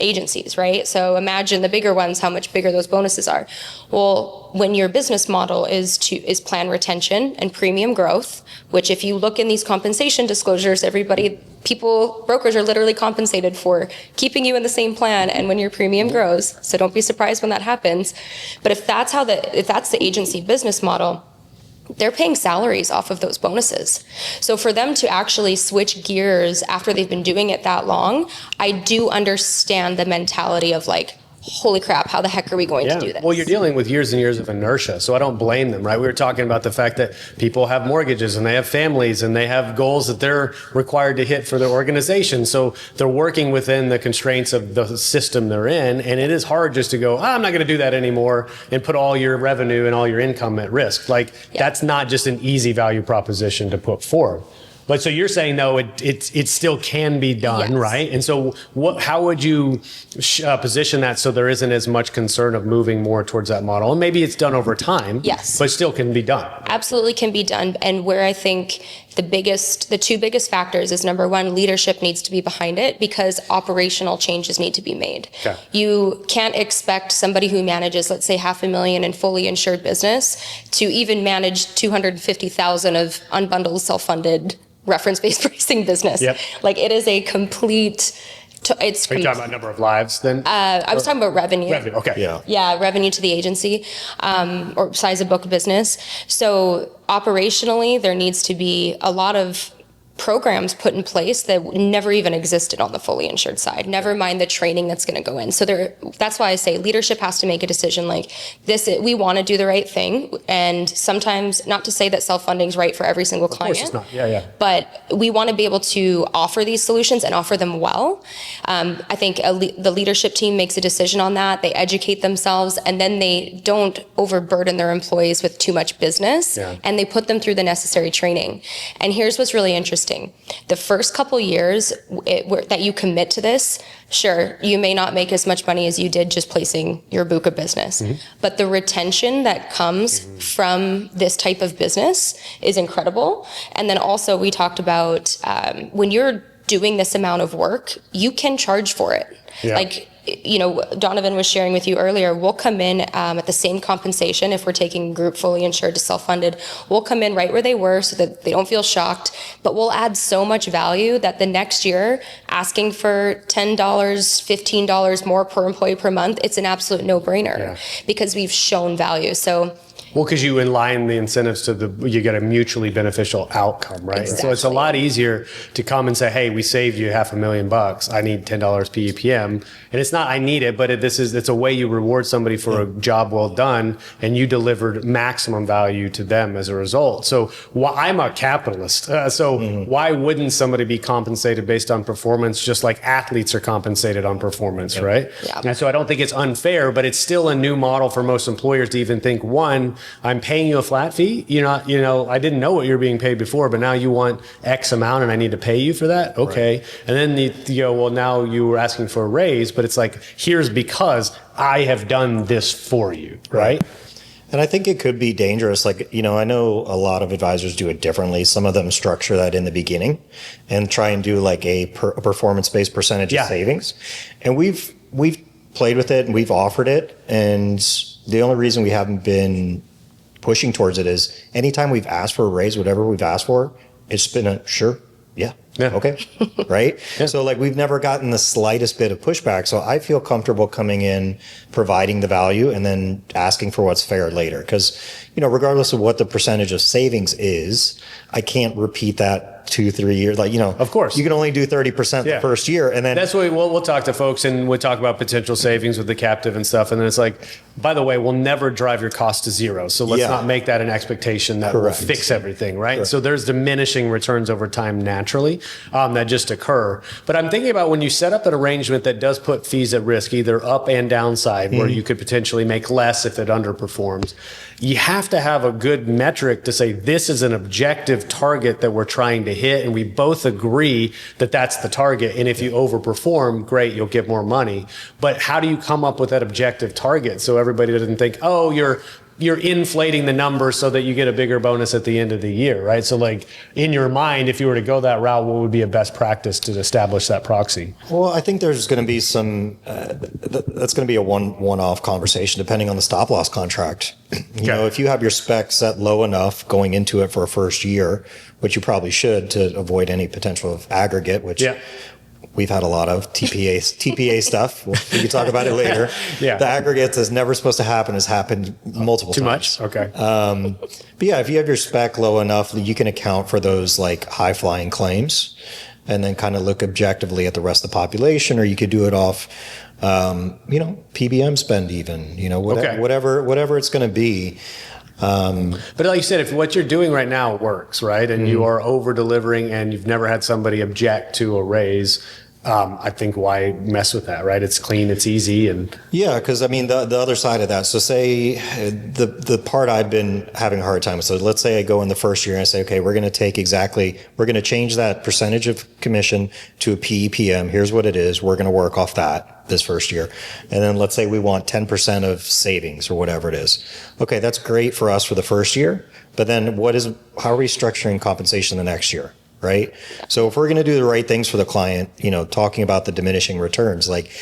agencies, right? So imagine the bigger ones, how much bigger those bonuses are. Well, when your business model is plan retention and premium growth, which if you look in these compensation disclosures, brokers are literally compensated for keeping you in the same plan and when your premium grows. So don't be surprised when that happens. But if that's the agency business model, they're paying salaries off of those bonuses. So for them to actually switch gears after they've been doing it that long, I do understand the mentality of like, holy crap, how the heck are we going to do this? Well, you're dealing with years and years of inertia, so I don't blame them, right? We were talking about the fact that people have mortgages and they have families and they have goals that they're required to hit for their organization. So they're working within the constraints of the system they're in, and it is hard just to go, I'm not going to do that anymore and put all your revenue and all your income at risk. Like, that's not just an easy value proposition to put forward. But so you're saying, no, it still can be done, right? And so how would you position that so there isn't as much concern of moving more towards that model? And maybe it's done over time, but still can be done. Absolutely can be done. And where I think the two biggest factors is, number one, leadership needs to be behind it because operational changes need to be made. Okay. You can't expect somebody who manages, let's say, $500,000 in fully insured business to even manage $250,000 of unbundled, self-funded, reference-based pricing business. Like, it is a complete. Are you talking about number of lives then? I was talking about revenue. Revenue, okay. Yeah, revenue to the agency, or size of book of business. So operationally, there needs to be a lot of programs put in place that never even existed on the fully insured side, never mind the training that's going to go in. So that's why I say leadership has to make a decision like this. We want to do the right thing. And sometimes, not to say that self-funding is right for every single client. Of course it's not. But we want to be able to offer these solutions and offer them well. I think the leadership team makes a decision on that. They educate themselves, and then they don't overburden their employees with too much business, and they put them through the necessary training. And here's what's really interesting. The first couple years that you commit to this, sure, you may not make as much money as you did just placing your book of business. But the retention that comes from this type of business is incredible. And then also we talked about when you're doing this amount of work, you can charge for it. Like, Donovan was sharing with you earlier, we'll come in at the same compensation if we're taking group fully insured to self-funded. We'll come in right where they were so that they don't feel shocked, but we'll add so much value that the next year, asking for $10, $15 more per employee per month, it's an absolute no-brainer because we've shown value. So. Well, because you align the incentives to you get a mutually beneficial outcome, right? Exactly. So it's a lot easier to come and say, hey, we saved you $500,000. I need $10 PEPM. And it's not, I need it, but it's a way you reward somebody for a job well done, and you delivered maximum value to them as a result. So I'm a capitalist. Why wouldn't somebody be compensated based on performance, just like athletes are compensated on performance, right? Yeah. And so I don't think it's unfair, but it's still a new model for most employers to even think, one, I'm paying you a flat fee. I didn't know what you were being paid before, but now you want X amount and I need to pay you for that. Okay. Right. And then you go, well, now you were asking for a raise, but it's like, here's because I have done this for you. Right. And I think it could be dangerous. Like, I know a lot of advisors do it differently. Some of them structure that in the beginning and try and do like a performance-based percentage of savings. And we've played with it and we've offered it. And the only reason we haven't been pushing towards it is anytime we've asked for a raise, whatever we've asked for, it's been a sure. Yeah. Okay. Right. So like we've never gotten the slightest bit of pushback. So I feel comfortable coming in, providing the value, and then asking for what's fair later. Because, regardless of what the percentage of savings is, I can't repeat that 2-3 years. Of course, you can only do 30% the first year, and then that's what we'll talk to folks, and we'll talk about potential savings with the captive and stuff. And then it's like, by the way, we'll never drive your cost to zero. So let's not make that an expectation that will fix everything, right? Correct. So there's diminishing returns over time naturally that just occur. But I'm thinking about when you set up an arrangement that does put fees at risk, either up and downside, where you could potentially make less if it underperforms. You have to have a good metric to say this is an objective target that we're trying to hit, and we both agree that that's the target. And if you overperform, great, you'll get more money. But how do you come up with that objective target so everybody doesn't think, oh, you're you're inflating the number so that you get a bigger bonus at the end of the year, right? So like in your mind, if you were to go that route, what would be a best practice to establish that proxy? Well, I think there's going to be some, that's going to be a one-off conversation depending on the stop loss contract. You know, if you have your spec set low enough going into it for a first year, which you probably should to avoid any potential of aggregate, which we've had a lot of TPA stuff. We can talk about it later. The aggregates is never supposed to happen has happened multiple times. Too much? Okay. But yeah, if you have your spec low enough, you can account for those like high flying claims and then kind of look objectively at the rest of the population, or you could do it off, you know, PBM spend even, you know, whatever it's going to be. But like you said, if what you're doing right now works, right, and you are over delivering and you've never had somebody object to a raise, I think why mess with that, right? It's clean, it's easy, and because I mean the other side of that. So say the part I've been having a hard time with. So let's say I go in the first year and I say, okay, we're going to change that percentage of commission to a PEPM. Here's what it is. We're going to work off that this first year. And then let's say we want 10% of savings or whatever it is. Okay, that's great for us for the first year. But then how are we structuring compensation the next year? Right? So if we're going to do the right things for the client, you know, talking about the diminishing returns, like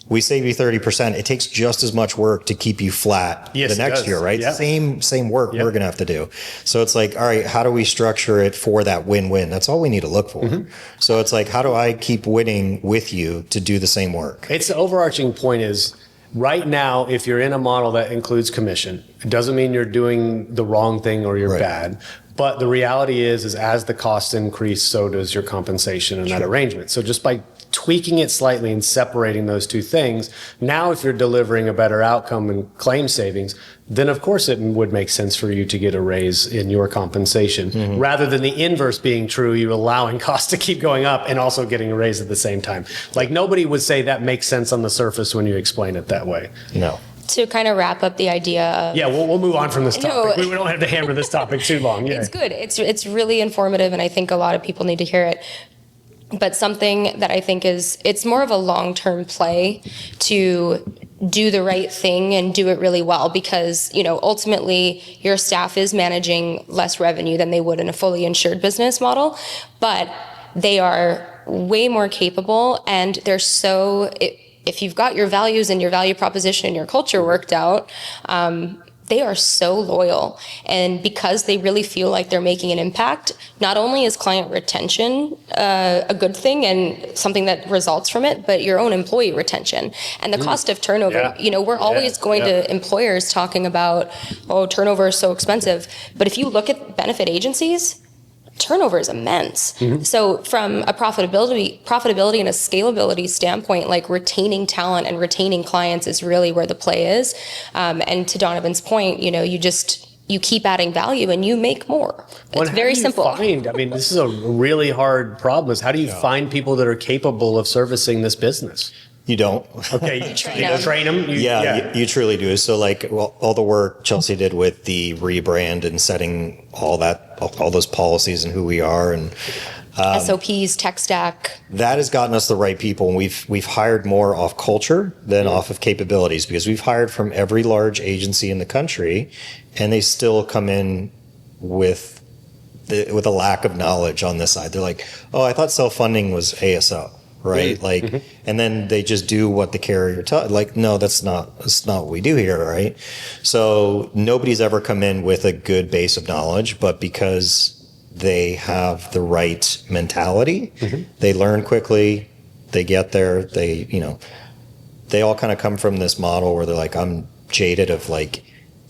we save you 30%, it takes just as much work to keep you flat the next year, right? Same work we're going to have to do. So it's like, all right, how do we structure it for that win-win? That's all we need to look for. So it's like, how do I keep winning with you to do the same work? It's the overarching point is right now, if you're in a model that includes commission, it doesn't mean you're doing the wrong thing or you're bad. But the reality is as the costs increase, so does your compensation in that arrangement. So just by tweaking it slightly and separating those two things, now if you're delivering a better outcome and claim savings, then of course it would make sense for you to get a raise in your compensation rather than the inverse being true, you allowing costs to keep going up and also getting a raise at the same time. Like nobody would say that makes sense on the surface when you explain it that way. No. To kind of wrap up the idea of... Yeah, we'll move on from this topic. We don't have to hammer this topic too long. It's good. It's really informative, and I think a lot of people need to hear it. But something that I think it's more of a long-term play to do the right thing and do it really well, because, you know, ultimately your staff is managing less revenue than they would in a fully insured business model, but they are way more capable, and they're if you've got your values and your value proposition and your culture worked out, they are so loyal. And because they really feel like they're making an impact, not only is client retention a good thing and something that results from it, but your own employee retention. And the cost of turnover, you know, we're always going to employers talking about, oh, turnover is so expensive. But if you look at benefit agencies, turnover is immense. So from a profitability and a scalability standpoint, like retaining talent and retaining clients is really where the play is. And to Donovan's point, you know, you keep adding value and you make more. It's very simple. I mean, this is a really hard problem. Is how do you find people that are capable of servicing this business? You don't. Okay, you train them. You truly do. So like all the work Chelsea did with the rebrand and setting all those policies and who we are and SOPs, tech stack. That has gotten us the right people, and we've hired more off culture than off of capabilities, because we've hired from every large agency in the country, and they still come in with a lack of knowledge on this side. They're like, oh, I thought self-funding was ASO. Right. Like, and then they just do what the carrier tells. Like, no, that's not what we do here. Right. So nobody's ever come in with a good base of knowledge, but because they have the right mentality, they learn quickly, they get there, they all kind of come from this model where they're like, I'm jaded of like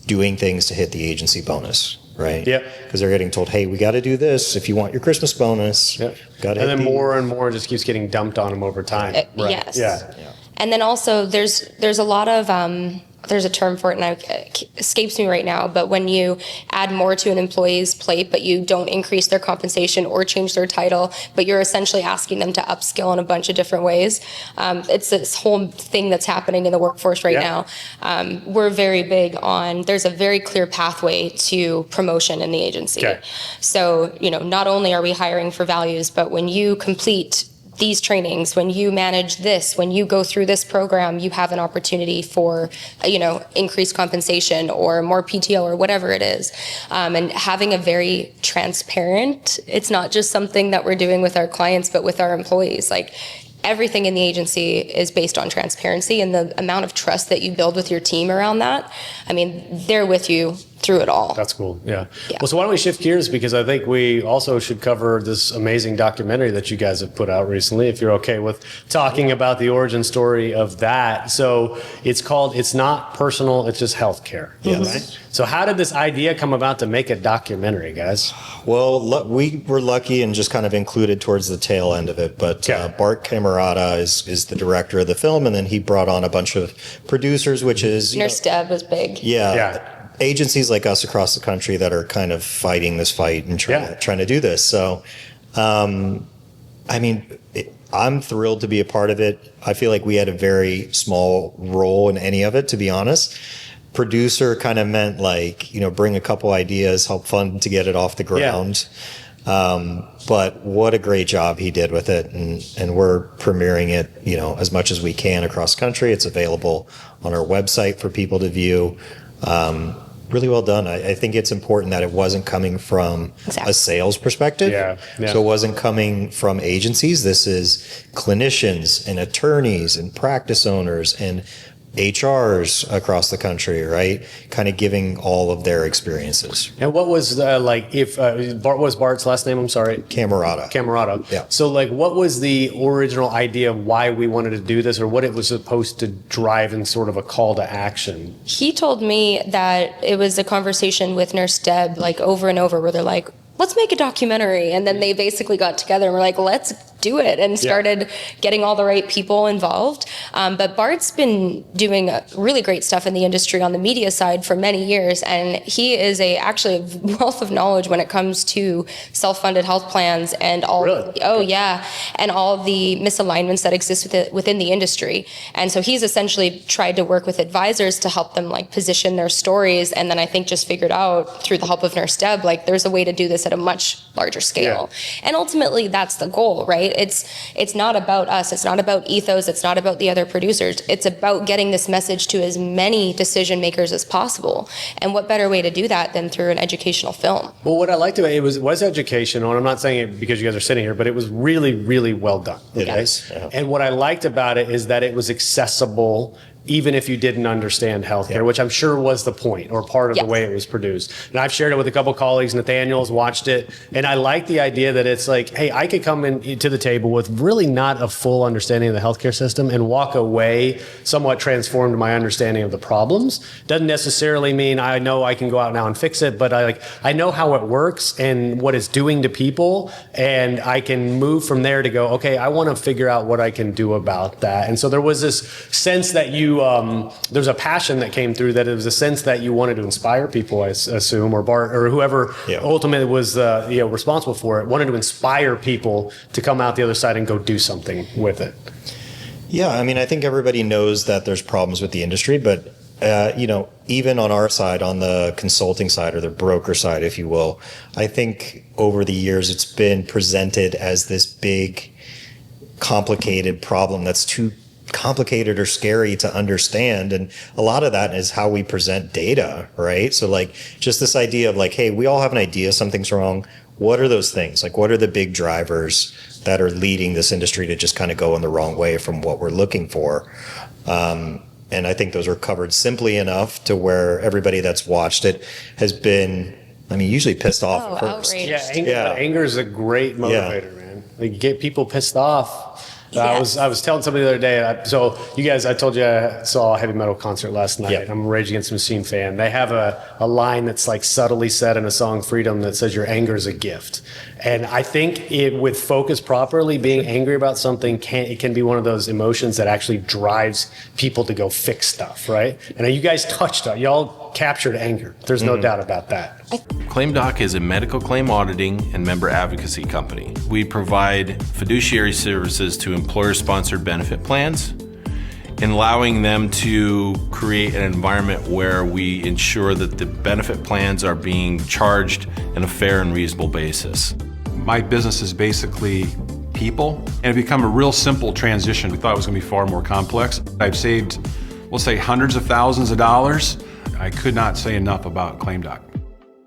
doing things to hit the agency bonus. Right. Yep. Because they're getting told, hey, we got to do this if you want your Christmas bonus. Yep. And then more and more just keeps getting dumped on them over time. Right. Yes. Yeah. And then also there's a lot of there's a term for it, and it escapes me right now, but when you add more to an employee's plate, but you don't increase their compensation or change their title, but you're essentially asking them to upskill in a bunch of different ways. It's this whole thing that's happening in the workforce right now. We're very big on, there's a very clear pathway to promotion in the agency. Okay. So, not only are we hiring for values, but when you complete these trainings, when you manage this, when you go through this program, you have an opportunity for, increased compensation or more PTO or whatever it is. And having a very transparent, it's not just something that we're doing with our clients, but with our employees. Like, everything in the agency is based on transparency, and the amount of trust that you build with your team around that, I mean, they're with you through it all. That's cool. Yeah. Well, so why don't we shift gears, because I think we also should cover this amazing documentary that you guys have put out recently, if you're okay with talking about the origin story of that. So it's called It's Not Personal, It's Just Healthcare. Yes. Right? So how did this idea come about to make a documentary, guys? Well, we were lucky and just kind of included towards the tail end of it. But Bart Camerata is the director of the film, and then he brought on a bunch of producers, which is... Nurse Deb was big. Yeah. Agencies like us across the country that are kind of fighting this fight and trying to do this. So, I'm thrilled to be a part of it. I feel like we had a very small role in any of it, to be honest. Producer kind of meant bring a couple ideas, help fund to get it off the ground. But what a great job he did with it. And we're premiering it, as much as we can across the country. It's available on our website for people to view. Really well done. I think it's important that it wasn't coming from a sales perspective. So it wasn't coming from agencies. This is clinicians and attorneys and practice owners and HRs across the country, right? Kind of giving all of their experiences. And what was what was Bart's last name? I'm sorry. Camerata. Yeah. So what was the original idea of why we wanted to do this, or what it was supposed to drive in sort of a call to action? He told me that it was a conversation with Nurse Deb, over and over, where they're like, let's make a documentary. And then they basically got together and were like, let's do it, and started getting all the right people involved. But Bart's been doing really great stuff in the industry on the media side for many years, and he is actually a wealth of knowledge when it comes to self-funded health plans and all. Really? And all the misalignments that exist within the industry. And so he's essentially tried to work with advisors to help them position their stories, and then I think just figured out through the help of Nurse Deb, there's a way to do this at a much larger scale. And ultimately that's the goal, right? It's not about us. It's not about Ethos. It's not about the other producers. It's about getting this message to as many decision makers as possible. And what better way to do that than through an educational film? Well, what I liked about it was educational, and I'm not saying it because you guys are sitting here, but it was really, really well done. It is. Yeah. And what I liked about it is that it was accessible even if you didn't understand healthcare, which I'm sure was the point or part of the way it was produced. And I've shared it with a couple colleagues. Nathaniel's watched it. And I like the idea that it's hey, I could come in to the table with really not a full understanding of the healthcare system and walk away somewhat transformed in my understanding of the problems. Doesn't necessarily mean I know I can go out now and fix it, but I know how it works and what it's doing to people. And I can move from there to go, okay, I want to figure out what I can do about that. And so there was this sense that there's a passion that came through, that it was a sense that you wanted to inspire people, I assume, or Bart or whoever ultimately was responsible for it, wanted to inspire people to come out the other side and go do something with it. Yeah, I think everybody knows that there's problems with the industry, but even on our side, on the consulting side or the broker side, if you will, I think over the years it's been presented as this big, complicated problem that's too complicated or scary to understand. And a lot of that is how we present data, right? So just this idea of hey, we all have an idea something's wrong. What are those things? What are the big drivers that are leading this industry to just kind of go in the wrong way from what we're looking for? And I think those are covered simply enough to where everybody that's watched it has been, usually pissed off first. Outraged. Anger is a great motivator, man. Get people pissed off. I was telling somebody the other day, so you guys, I told you I saw a heavy metal concert last night. Yep. I'm a Rage Against the Machine fan. They have a line that's subtly said in a song, Freedom, that says your anger is a gift. And I think with focus properly, being angry about something can be one of those emotions that actually drives people to go fix stuff, right? And you guys touched on, y'all captured anger. There's no doubt about that. ClaimDoc is a medical claim auditing and member advocacy company. We provide fiduciary services to employer-sponsored benefit plans and allowing them to create an environment where we ensure that the benefit plans are being charged in a fair and reasonable basis. My business is basically people, and it become a real simple transition. We thought it was going to be far more complex. I've saved, we'll say, hundreds of thousands of dollars. I could not say enough about ClaimDoc.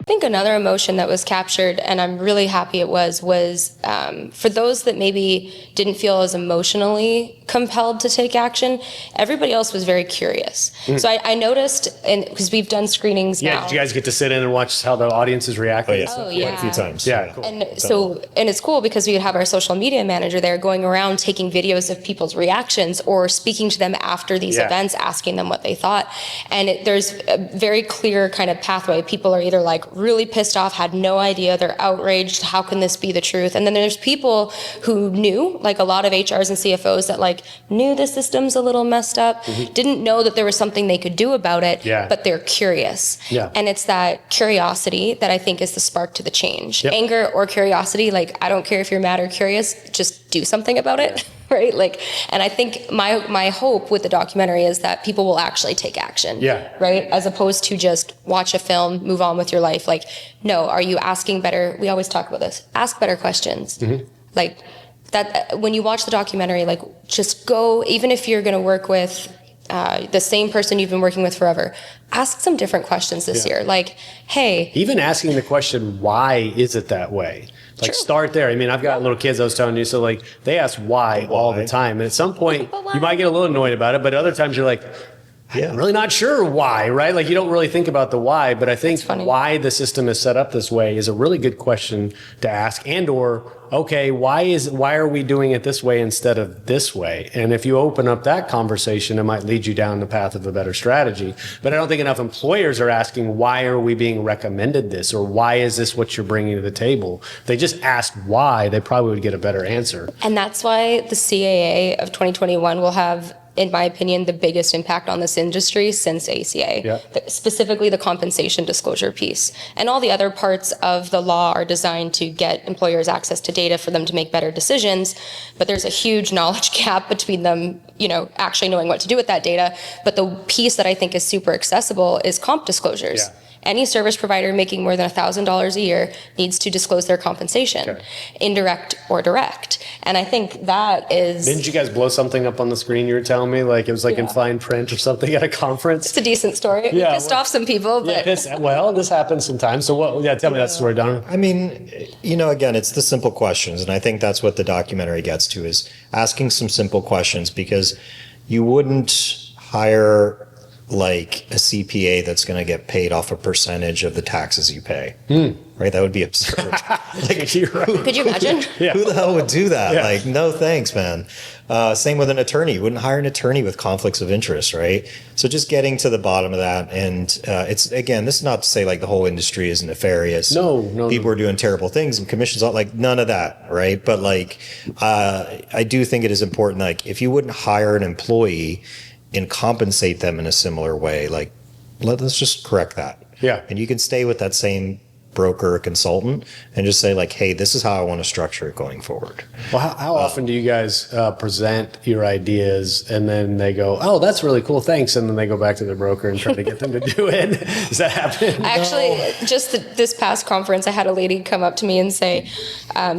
I think another emotion that was captured, and I'm really happy it was for those that maybe didn't feel as emotionally compelled to take action, everybody else was very curious. So I noticed, and because we've done screenings now. Yeah, did you guys get to sit in and watch how the audience is reacting? Oh, yeah. Quite a few times. Yeah, cool. And it's cool because we would have our social media manager there going around taking videos of people's reactions or speaking to them after these events, asking them what they thought. And there's a very clear kind of pathway. People are either like really pissed off, had no idea, they're outraged, how can this be the truth? And then there's people who knew, like a lot of HRs and CFOs that like knew the system's a little messed up, didn't know that there was something they could do about it, but they're curious. And it's that curiosity that I think is the spark to the change. Anger or curiosity, like I don't care if you're mad or curious, just do something about it. Right? Like, and I think my hope with the documentary is that people will actually take action. Right? As opposed to just watch a film, move on with your life. Like, no, are you asking better? We always talk about this. Ask better questions. Like that, when you watch the documentary, like just go, even if you're going to work with the same person you've been working with forever, ask some different questions this year. Like, hey. Even asking the question, why is it that way? Like start there. I mean, I've got little kids I was telling you, so like they ask why all the time. And at some point you might get a little annoyed about it, but other times you're like, I'm really not sure why, right? Like you don't really think about the why, but I think why the system is set up this way is a really good question to ask, and or, okay, why are we doing it this way instead of this way? And if you open up that conversation, it might lead you down the path of a better strategy. But I don't think enough employers are asking, why are we being recommended this? Or why is this what you're bringing to the table? If they just asked why, they probably would get a better answer. And that's why the CAA of 2021 will have, in my opinion, the biggest impact on this industry since ACA, specifically the compensation disclosure piece. And all the other parts of the law are designed to get employers access to data for them to make better decisions. But there's a huge knowledge gap between them, actually knowing what to do with that data. But the piece that I think is super accessible is comp disclosures. Any service provider making more than $1,000 a year needs to disclose their compensation, indirect or direct. And I think that is... Didn't you guys blow something up on the screen you were telling me? Like it was like in fine print or something at a conference? It's a decent story. We pissed off some people. But... this happens sometimes. So tell me that story, Donovan. I mean, again, it's the simple questions. And I think that's what the documentary gets to, is asking some simple questions, because you wouldn't hire like a CPA that's going to get paid off a percentage of the taxes you pay. Right? That would be absurd. Could you imagine? Who the hell would do that? Like, no thanks, man. Same with an attorney. You wouldn't hire an attorney with conflicts of interest, right? So just getting to the bottom of that. And it's, again, this is not to say like the whole industry is nefarious. No. People are doing terrible things and commissions, like none of that, right? But like, I do think it is important, like if you wouldn't hire an employee and compensate them in a similar way, like let's just correct that. And you can stay with that same broker or consultant and just say like, hey, this is how I want to structure it going forward. Well, how often do you guys present your ideas and then they go, oh, that's really cool, thanks, and then they go back to their broker and try to get them to do it? Does that happen? Actually, just this past conference, I had a lady come up to me and say,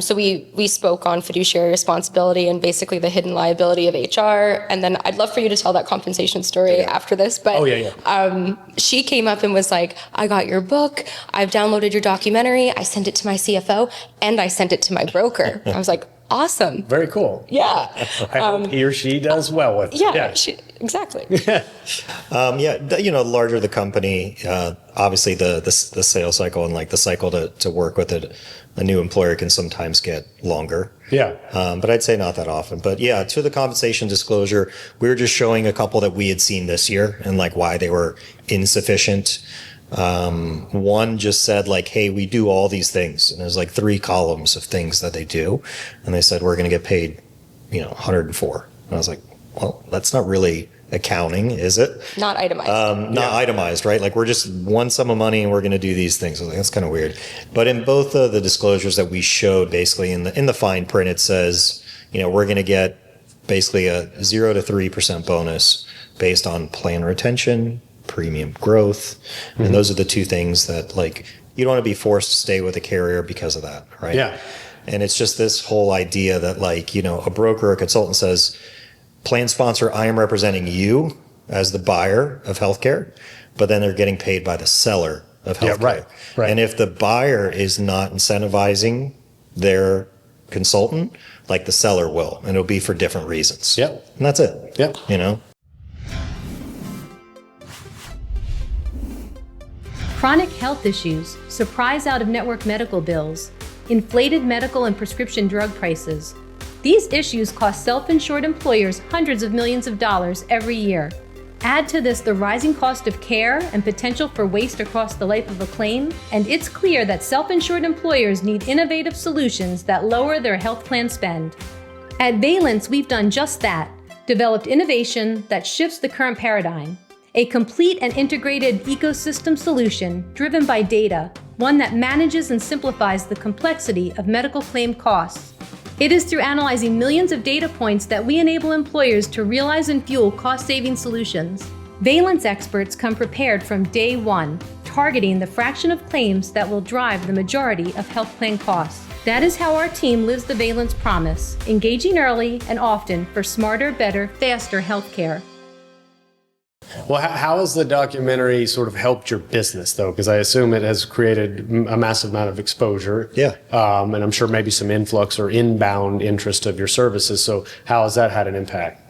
so we spoke on fiduciary responsibility and basically the hidden liability of HR, and then I'd love for you to tell that compensation story after this, but she came up and was like, I got your book, I've downloaded your documentary, I sent it to my CFO, and I sent it to my broker. I was like, awesome. Very cool. Yeah. I hope he or she does well with it. Exactly. Larger the company, obviously the sales cycle and like the cycle to work with it, a new employer can sometimes get longer. But I'd say not that often. But to the compensation disclosure, we were just showing a couple that we had seen this year and like why they were insufficient. One just said like, hey, we do all these things. And there's like 3 columns of things that they do. And they said, we're going to get paid, 104. And I was like, well, that's not really accounting, is it? Not itemized. Not itemized, right? Like we're just one sum of money and we're going to do these things. I was like, that's kind of weird. But in both of the disclosures that we showed, basically in the fine print, it says, we're going to get basically a 0 to 3% bonus based on plan retention, premium growth. And those are the 2 things that like, you don't want to be forced to stay with a carrier because of that, right? And it's just this whole idea that like, you know, a broker or consultant says, plan sponsor, I am representing you as the buyer of healthcare, but then they're getting paid by the seller of healthcare. Right. And if the buyer is not incentivizing their consultant, like the seller will, and it'll be for different reasons. Yep. And that's it. Yep. You know? Chronic health issues, surprise out-of-network medical bills, inflated medical and prescription drug prices. These issues cost self-insured employers hundreds of millions of dollars every year. Add to this the rising cost of care and potential for waste across the life of a claim, and it's clear that self-insured employers need innovative solutions that lower their health plan spend. At Valence, we've done just that, developed innovation that shifts the current paradigm. A complete and integrated ecosystem solution driven by data, one that manages and simplifies the complexity of medical claim costs. It is through analyzing millions of data points that we enable employers to realize and fuel cost-saving solutions. Valence experts come prepared from day one, targeting the fraction of claims that will drive the majority of health plan costs. That is how our team lives the Valence promise, engaging early and often for smarter, better, faster healthcare. Well, how has the documentary sort of helped your business, though? Because I assume it has created a massive amount of exposure. Yeah. And I'm sure maybe some influx or inbound interest of your services. So how has that had an impact?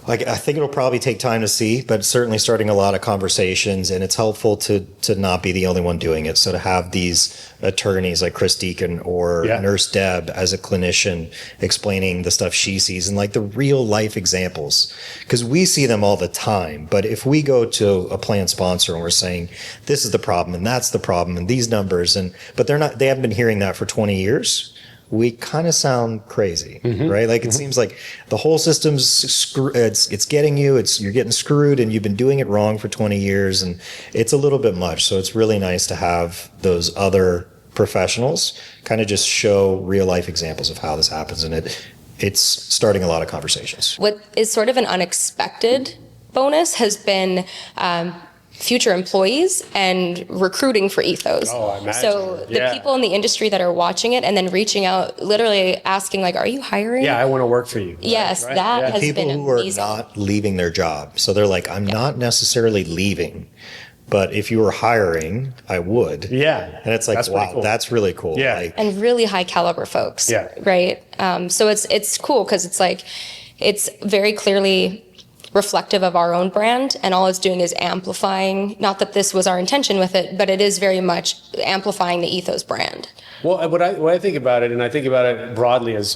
Like, I think it'll probably take time to see, but certainly starting a lot of conversations, and it's helpful to not be the only one doing it. So to have these attorneys like Chris Deacon or Nurse Deb as a clinician explaining the stuff she sees and like the real life examples, because we see them all the time. But if we go to a plan sponsor and we're saying, this is the problem and that's the problem and these numbers, but they haven't been hearing that for 20 years. We kind of sound crazy, right? Like it seems like the whole system's it's getting you, you're getting screwed and you've been doing it wrong for 20 years and it's a little bit much. So it's really nice to have those other professionals kind of just show real life examples of how this happens. And it's starting a lot of conversations. What is sort of an unexpected bonus has been future employees and recruiting for Ethos. Oh, I imagine. So the people in the industry that are watching it and then reaching out, literally asking like, are you hiring? Yeah, I want to work for you. Yes, right? That has people been who amazing. are not leaving their job. So they're like, I'm not necessarily leaving, but if you were hiring, I would. Yeah. And it's like, That's wow, cool. that's really cool. Yeah. Like, And really high caliber folks. Yeah. Right. So it's cool because it's like, it's very clearly reflective of our own brand, and all it's doing is amplifying, not that this was our intention with it, but it is very much amplifying the Ethos brand. Well, what I think about it, and I think about it broadly as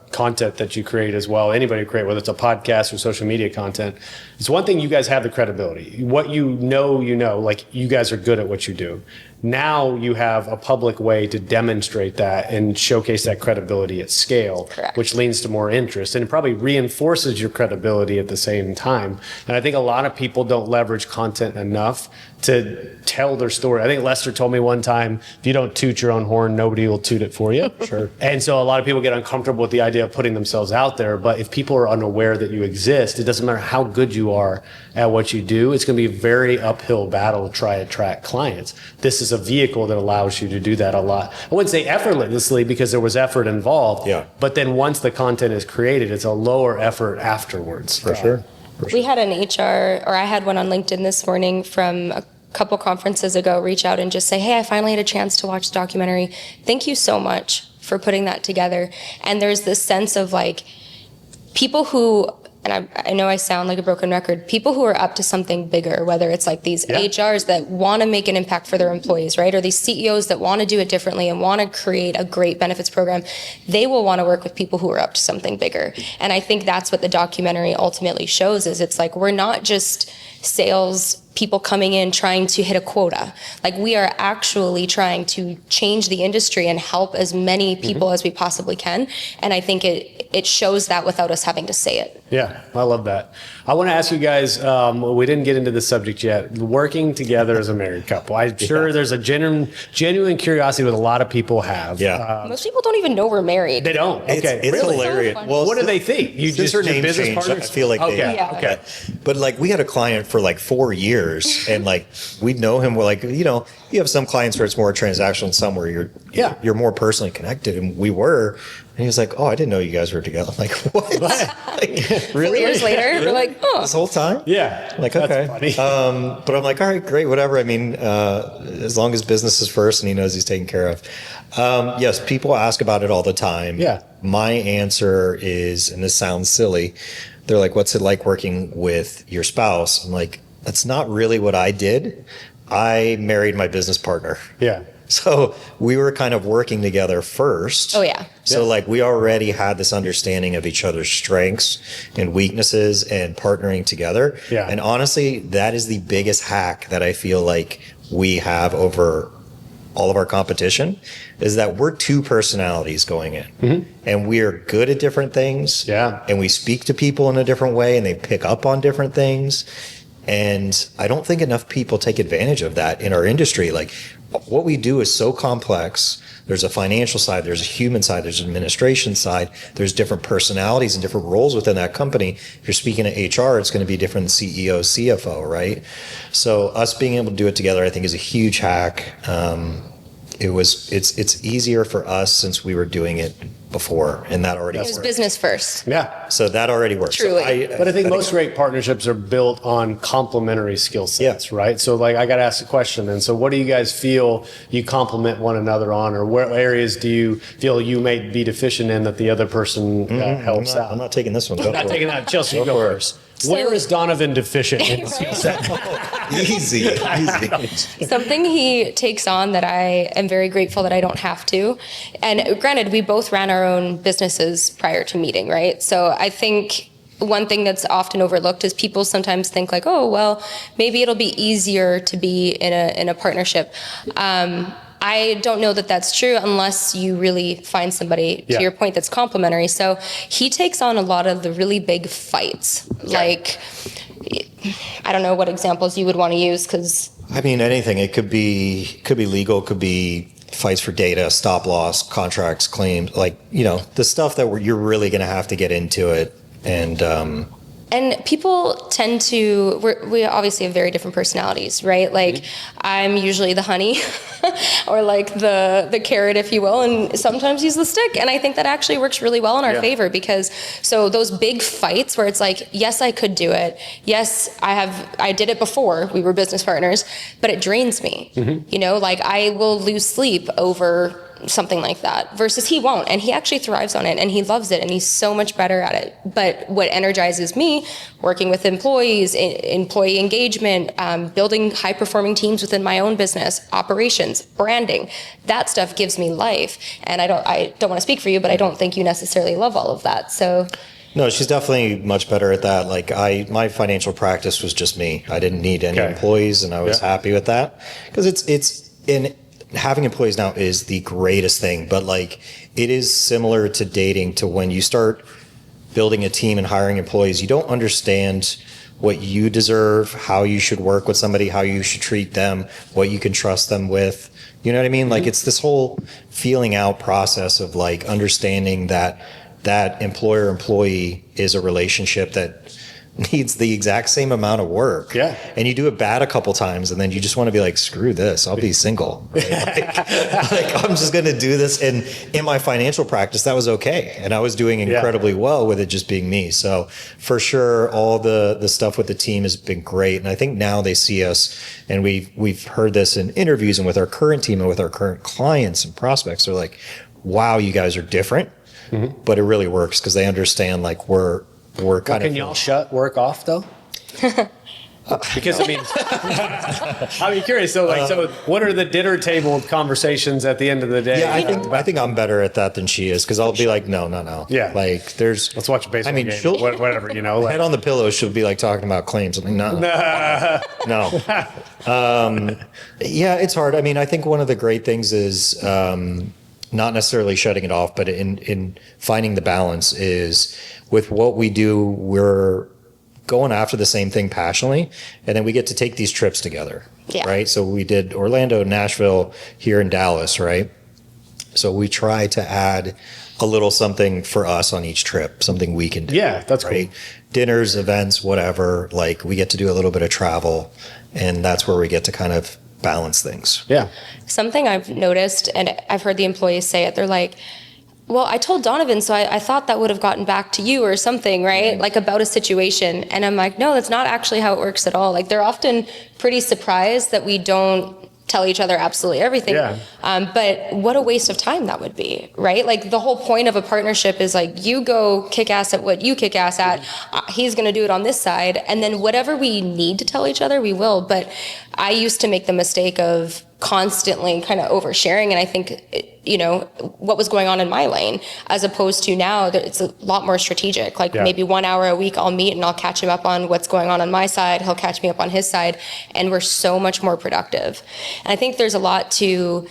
content that you create as well, anybody create, whether it's a podcast or social media content, it's one thing you guys have the credibility. What you know, like you guys are good at what you do. Now you have a public way to demonstrate that and showcase that credibility at scale, Correct. Which leads to more interest, and it probably reinforces your credibility at the same time. And I think a lot of people don't leverage content enough to tell their story. I think Lester told me one time, if you don't toot your own horn, nobody will toot it for you. Sure. And so a lot of people get uncomfortable with the idea of putting themselves out there. But if people are unaware that you exist, it doesn't matter how good you are at what you do. It's going to be a very uphill battle to try to attract clients. This is a vehicle that allows you to do that a lot. I wouldn't say effortlessly because there was effort involved. Yeah. But then once the content is created, it's a lower effort afterwards. for sure. We had an I had one on LinkedIn this morning from a couple conferences ago reach out and just say, hey, I finally had a chance to watch the documentary. Thank you so much for putting that together. And there's this sense of like people who, and I know I sound like a broken record, people who are up to something bigger, whether it's like these HRs that want to make an impact for their employees, right? Or these CEOs that want to do it differently and want to create a great benefits program, they will want to work with people who are up to something bigger. And I think that's what the documentary ultimately shows is it's like, we're not just sales people coming in trying to hit a quota. Like we are actually trying to change the industry and help as many people as we possibly can. And I think it shows that without us having to say it. Yeah, I love that. I want to ask you guys, we didn't get into this subject yet, working together as a married couple. I'm sure there's a genuine curiosity that a lot of people have. Yeah. Most people don't even know we're married. They don't. Okay. It's Really? hilarious. So Well, What do they think? You since just her your name business changed, partners? I feel like Okay. Yeah. Okay. But like we had a client for like 4 years, and like we'd know him. We're like, you know, you have some clients where it's more transactional, and some where you're more personally connected, and we were. And he was like, "Oh, I didn't know you guys were together." I'm like, what? Like, 4 years later, we're like, oh. this whole time? Yeah. I'm like, That's okay. funny. But I'm like, all right, great, whatever. I mean, as long as business is first and he knows he's taken care of. Yes, people ask about it all the time. Yeah. My answer is, and this sounds silly, they're like, what's it like working with your spouse? I'm like, that's not really what I did. I married my business partner. Yeah. So we were kind of working together first. Oh, yeah. So like we already had this understanding of each other's strengths and weaknesses and partnering together. Yeah. And honestly, that is the biggest hack that I feel like we have over all of our competition, is that we're two personalities going in, and we are good at different things. Yeah. And we speak to people in a different way, and they pick up on different things. And I don't think enough people take advantage of that in our industry. Like, what we do is so complex. There's a financial side, there's a human side, there's an administration side, there's different personalities and different roles within that company. If you're speaking to HR, it's going to be different than CEO, CFO, right? So us being able to do it together, I think, is a huge hack. It's easier for us since we were doing it before, and that already It was worked. business first. Yeah. So that already works. Truly. But I think most great partnerships are built on complementary skill sets, right? So like I got to ask the question then. So what do you guys feel you complement one another on, or where areas do you feel you may be deficient in that the other person helps out? I'm not taking this one. Go I'm not for it. taking that. Chelsea, go first. Where is Donovan deficient in skill set? Easy. Something he takes on that I am very grateful that I don't have to. And granted, we both ran our own businesses prior to meeting, right? So I think one thing that's often overlooked is people sometimes think like, oh, well, maybe it'll be easier to be in a partnership. I don't know that that's true unless you really find somebody, to your point, that's complementary. So he takes on a lot of the really big fights. Like, I don't know what examples you would want to use, because I mean, anything. It could be legal, could be fights for data, stop loss, contracts, claims, like, you know, the stuff that you're really going to have to get into it. And people tend to, we obviously have very different personalities, right? Like, I'm usually the honey or like the carrot, if you will, and sometimes he's the stick. And I think that actually works really well in our favor, because so those big fights where it's like, yes, I could do it. Yes, I did it before we were business partners, but it drains me. You know, like I will lose sleep over something like that, versus he won't, and he actually thrives on it and he loves it and he's so much better at it. But what energizes me, working with employees, employee engagement, building high performing teams within my own business, operations, branding, that stuff gives me life. And I don't want to speak for you, but I don't think you necessarily love all of that. So No, she's definitely much better at that. Like my financial practice was just me. I didn't need any employees, and I was happy with that, because it's in having employees now is the greatest thing. But like, it is similar to dating, to when you start building a team and hiring employees, you don't understand what you deserve, how you should work with somebody, how you should treat them, what you can trust them with. You know what I mean? Like, it's this whole feeling out process of like understanding that employer-employee is a relationship that needs the exact same amount of work. Yeah. And you do it bad a couple times, and then you just want to be like, screw this, I'll be single. Right? like I'm just going to do this. And in my financial practice, that was okay. And I was doing incredibly well with it just being me. So for sure, all the stuff with the team has been great. And I think now they see us, and we've heard this in interviews and with our current team and with our current clients and prospects. They're like, wow, you guys are different. But it really works because they understand like we're kind of. Can y'all shut work off though? Because I mean, I'm curious. So what are the dinner table conversations at the end of the day? Yeah, I think I'm better at that than she is, because I'll be like, no. Yeah, like let's watch a baseball game. she'll whatever, you know. Like, head on the pillow, she'll be like talking about claims. I'm like, no. Yeah, it's hard. I mean, I think one of the great things is not necessarily shutting it off, but in finding the balance is with what we do, we're going after the same thing passionately, and then we get to take these trips together, right? So we did Orlando, Nashville, here in Dallas, right? So we try to add a little something for us on each trip, something we can do. Yeah, that's right. cool. Dinners, events, whatever. Like we get to do a little bit of travel, and that's where we get to kind of balance things. Yeah. Something I've noticed, and I've heard the employees say it, they're like, well, I told Donovan, so I thought that would have gotten back to you or something, right? Like about a situation. And I'm like, no, that's not actually how it works at all. Like they're often pretty surprised that we don't tell each other absolutely everything. Yeah. But what a waste of time that would be, right? Like the whole point of a partnership is like you go kick ass at what you kick ass at. He's going to do it on this side. And then whatever we need to tell each other, we will. But I used to make the mistake of constantly kind of oversharing. And I think, you know, what was going on in my lane, as opposed to now that it's a lot more strategic. Like maybe 1 hour a week I'll meet and I'll catch him up on what's going on my side. He'll catch me up on his side. And we're so much more productive. And I think there's a lot to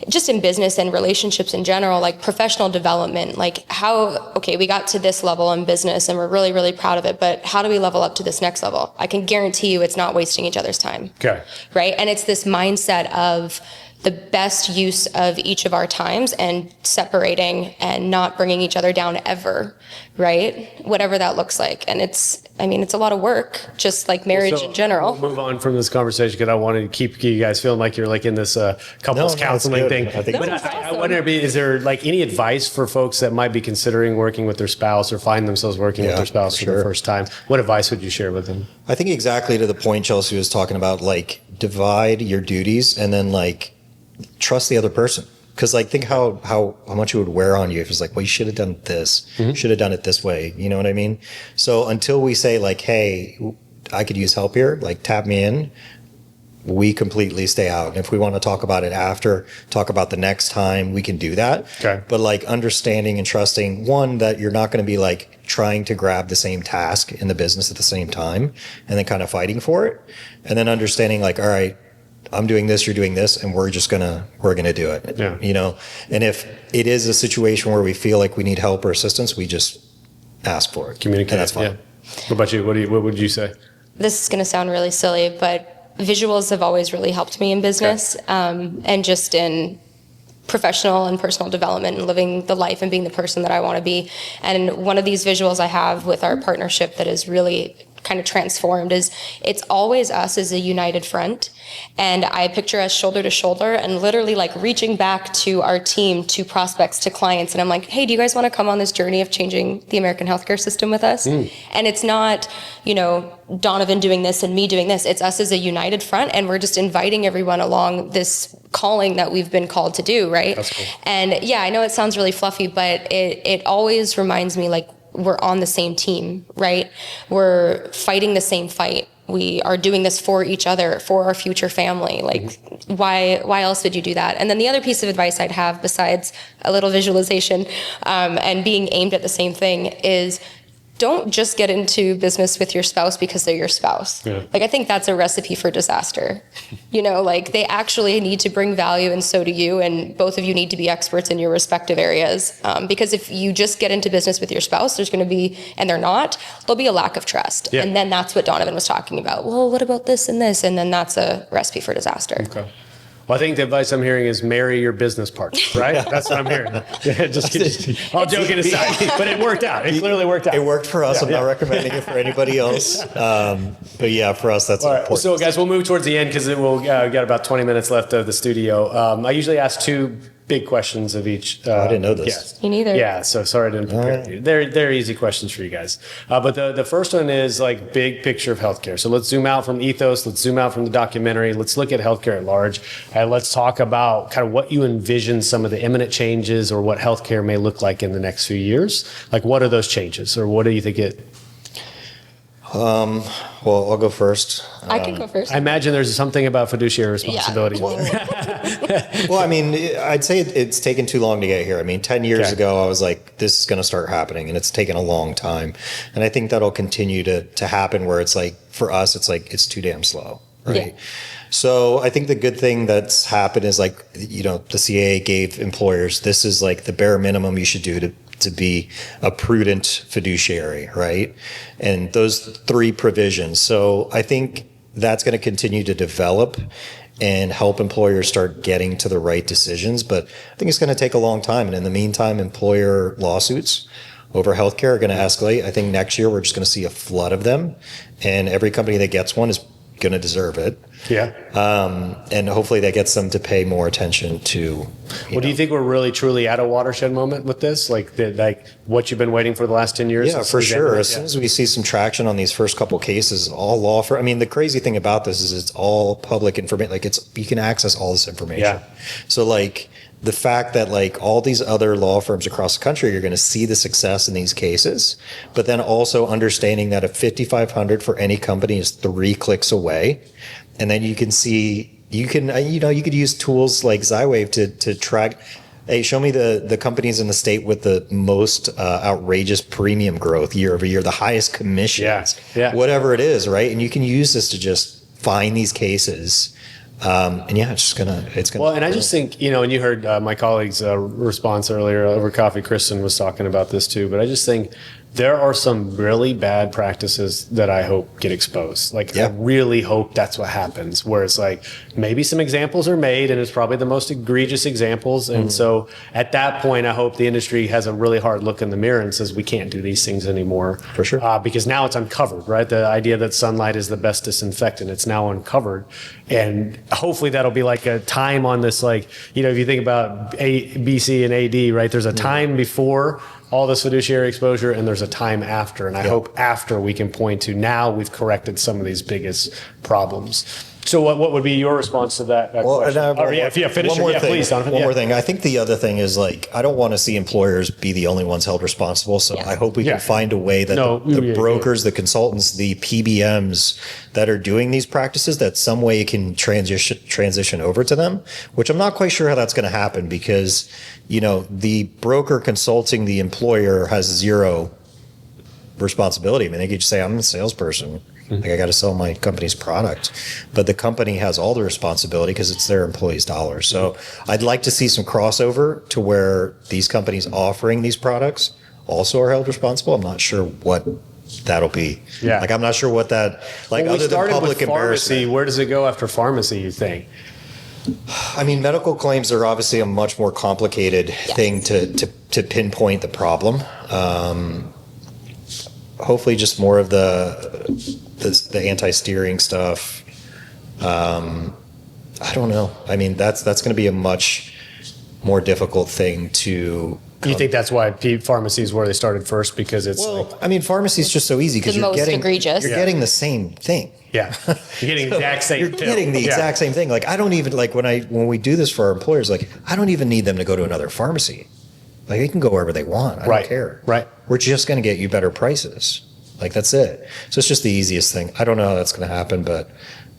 just in business and relationships in general, like professional development, like how, okay, we got to this level in business and we're really, really proud of it, but how do we level up to this next level? I can guarantee you it's not wasting each other's time. Okay. Right? And it's this mindset of the best use of each of our times and separating and not bringing each other down ever, right? Whatever that looks like. And it's a lot of work, just like marriage in general. We'll move on from this conversation because I wanted to keep you guys feeling like you're like in this couples counseling thing. I wonder, is there like any advice for folks that might be considering working with their spouse or find themselves working with their spouse for the first time? What advice would you share with them? I think exactly to the point Chelsea was talking about, like divide your duties and then like trust the other person. Because like think how much it would wear on you if it's like, well, you should have done this, should have done it this way. You know what I mean? So until we say like, hey, I could use help here, like tap me in, we completely stay out. And if we want to talk about it after, talk about the next time, we can do that. Okay. But like understanding and trusting, one, that you're not going to be like trying to grab the same task in the business at the same time and then kind of fighting for it. And then understanding like, all right, I'm doing this, you're doing this, and we're gonna do it. Yeah. You know, and if it is a situation where we feel like we need help or assistance, we just ask for it. Communicate. And that's fine. Yeah. What about you? What would you say? This is going to sound really silly, but visuals have always really helped me in business, and just in professional and personal development and living the life and being the person that I want to be. And one of these visuals I have with our partnership that is really kind of transformed is it's always us as a united front. And I picture us shoulder to shoulder and literally like reaching back to our team, to prospects, to clients. And I'm like, hey, do you guys want to come on this journey of changing the American healthcare system with us? And it's not, you know, Donovan doing this and me doing this. It's us as a united front. And we're just inviting everyone along this calling that we've been called to do. Right. That's cool. And yeah, I know it sounds really fluffy, but it always reminds me like, we're on the same team, right? We're fighting the same fight. We are doing this for each other, for our future family. Like, why else would you do that? And then the other piece of advice I'd have, besides a little visualization and being aimed at the same thing, is don't just get into business with your spouse because they're your spouse. Yeah. Like, I think that's a recipe for disaster. You know, like they actually need to bring value, and so do you. And both of you need to be experts in your respective areas. Because if you just get into business with your spouse, there's going to be, and they're not, there'll be a lack of trust. Yeah. And then that's what Donovan was talking about. Well, what about this and this? And then that's a recipe for disaster. Okay. Well, I think the advice I'm hearing is marry your business partner, right? That's what I'm hearing. Yeah, just kidding. All joking aside, but it worked out. It clearly worked out. It worked for us. I'm not recommending it for anybody else. But yeah, for us, that's important. So guys, we'll move towards the end because we'll got about 20 minutes left of the studio. I usually ask two big questions of each. I didn't know this. Yes. Me neither. Yeah, so sorry I didn't prepare you. They're easy questions for you guys. But the first one is like big picture of healthcare. So let's zoom out from Ethos. Let's zoom out from the documentary. Let's look at healthcare at large. And let's talk about kind of what you envision some of the imminent changes or what healthcare may look like in the next few years. Like what are those changes or what do you think it? Well, I'll go first. I can go first. I imagine there's something about fiduciary responsibility. Yeah. Well, I mean, I'd say it's taken too long to get here. I mean, 10 years ago, I was like, this is going to start happening, and it's taken a long time. And I think that'll continue to happen where it's like, for us, it's like, it's too damn slow, right? So I think the good thing that's happened is like, the CAA gave employers, this is like the bare minimum you should do to be a prudent fiduciary, right? And those 3 provisions. So I think that's going to continue to develop and help employers start getting to the right decisions. But I think it's going to take a long time. And in the meantime, employer lawsuits over healthcare are going to escalate. I think next year we're just going to see a flood of them, and every company that gets one is going to deserve it. Yeah. And hopefully that gets them to pay more attention to. Do you think we're really truly at a watershed moment with this? Like what you've been waiting for the last 10 years? Yeah, for sure. As soon as we see some traction on these first couple cases, all law firm. I mean, the crazy thing about this is it's all public information. Like you can access all this information. Yeah. So like the fact that like all these other law firms across the country are going to see the success in these cases, but then also understanding that a 5,500 for any company is 3 clicks away. And then you can see, you could use tools like Zywave to track, hey, show me the companies in the state with the most outrageous premium growth year over year, the highest commissions, whatever it is, right? And you can use this to just find these cases. It's gonna. Well, and I just think, and you heard my colleague's response earlier over coffee. Kristen was talking about this too, but I just think there are some really bad practices that I hope get exposed. I really hope that's what happens, where it's like maybe some examples are made and it's probably the most egregious examples. And so at that point, I hope the industry has a really hard look in the mirror and says, we can't do these things anymore. For sure. Because now it's uncovered, right? The idea that sunlight is the best disinfectant, it's now uncovered. And hopefully that'll be like a time on this, if you think about BC and AD, right? There's a time before all this fiduciary exposure, and there's a time after. And I hope after we can point to now we've corrected some of these biggest problems. So what would be your response to that question? Finish it. Please, Donovan. One more thing. I think the other thing is I don't want to see employers be the only ones held responsible. So I hope we can find a way that the brokers, the consultants, the PBMs that are doing these practices, that some way it can transition over to them, which I'm not quite sure how that's going to happen because, the broker consulting the employer has 0 responsibility. I mean, they could just say, I'm a salesperson. I got to sell my company's product, but the company has all the responsibility because it's their employees' dollars. So I'd like to see some crossover to where these companies offering these products also are held responsible. I'm not sure what that'll be. Yeah. I'm not sure what that, other than public embarrassment. Where does it go after pharmacy, you think? I mean, medical claims are obviously a much more complicated thing to pinpoint the problem. Hopefully just more of the anti-steering stuff. I don't know. I mean, that's going to be a much more difficult thing to. You think that's why pharmacy is where they started first, because it's pharmacy is just so easy because you're getting the same thing. Yeah, you're getting the exact same. You're getting the exact same thing. I don't even when we do this for our employers. I don't even need them to go to another pharmacy. They can go wherever they want. I don't care. Right. We're just going to get you better prices. That's it. So it's just the easiest thing. I don't know how that's going to happen, but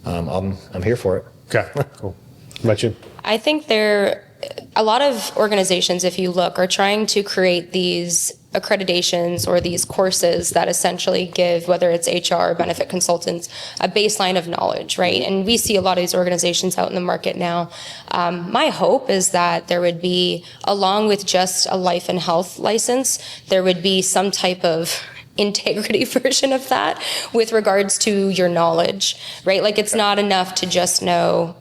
I'm here for it. Okay. Cool. What about you? I think a lot of organizations, if you look, are trying to create these accreditations or these courses that essentially give, whether it's HR or benefit consultants, a baseline of knowledge, right? And we see a lot of these organizations out in the market now. My hope is that there would be, along with just a life and health license, there would be some type of integrity version of that with regards to your knowledge, right? It's not enough to just know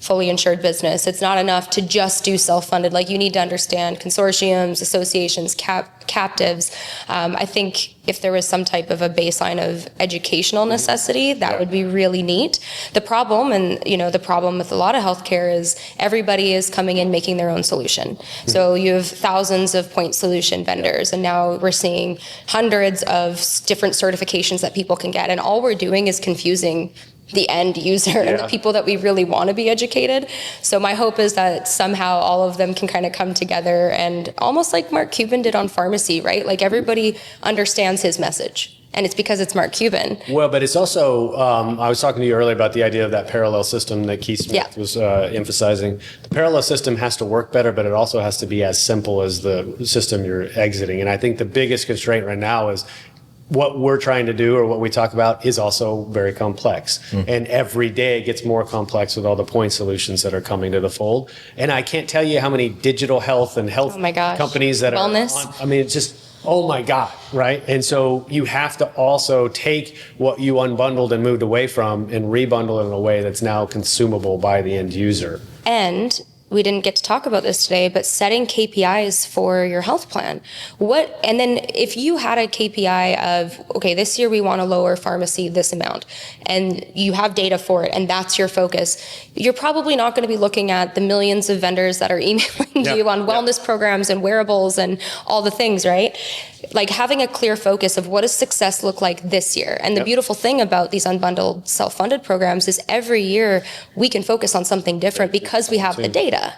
fully insured business. It's not enough to just do self-funded. You need to understand consortiums, associations, captives. I think if there was some type of a baseline of educational necessity, that would be really neat. The problem, the problem with a lot of healthcare is everybody is coming in making their own solution. So you have thousands of point solution vendors, and now we're seeing hundreds of different certifications that people can get, and all we're doing is confusing the end user and the people that we really want to be educated. So my hope is that somehow all of them can kind of come together, and almost like Mark Cuban did on pharmacy, right? Everybody understands his message, and it's because it's Mark Cuban. Well, but it's also, I was talking to you earlier about the idea of that parallel system that Keith Smith was emphasizing. The parallel system has to work better, but it also has to be as simple as the system you're exiting. And I think the biggest constraint right now is what we're trying to do or what we talk about is also very complex. And every day it gets more complex with all the point solutions that are coming to the fold. And I can't tell you how many digital health and health companies that Wellness. are on, I mean, it's just, oh my God, right? And so you have to also take what you unbundled and moved away from and rebundle it in a way that's now consumable by the end user. And we didn't get to talk about this today, but setting KPIs for your health plan. And then if you had a KPI of, okay, this year we want to lower pharmacy this amount, and you have data for it, and that's your focus, you're probably not going to be looking at the millions of vendors that are emailing you on wellness programs and wearables and all the things, right? Like having a clear focus of what does success look like this year. And the beautiful thing about these unbundled self-funded programs is every year we can focus on something different because we have the data,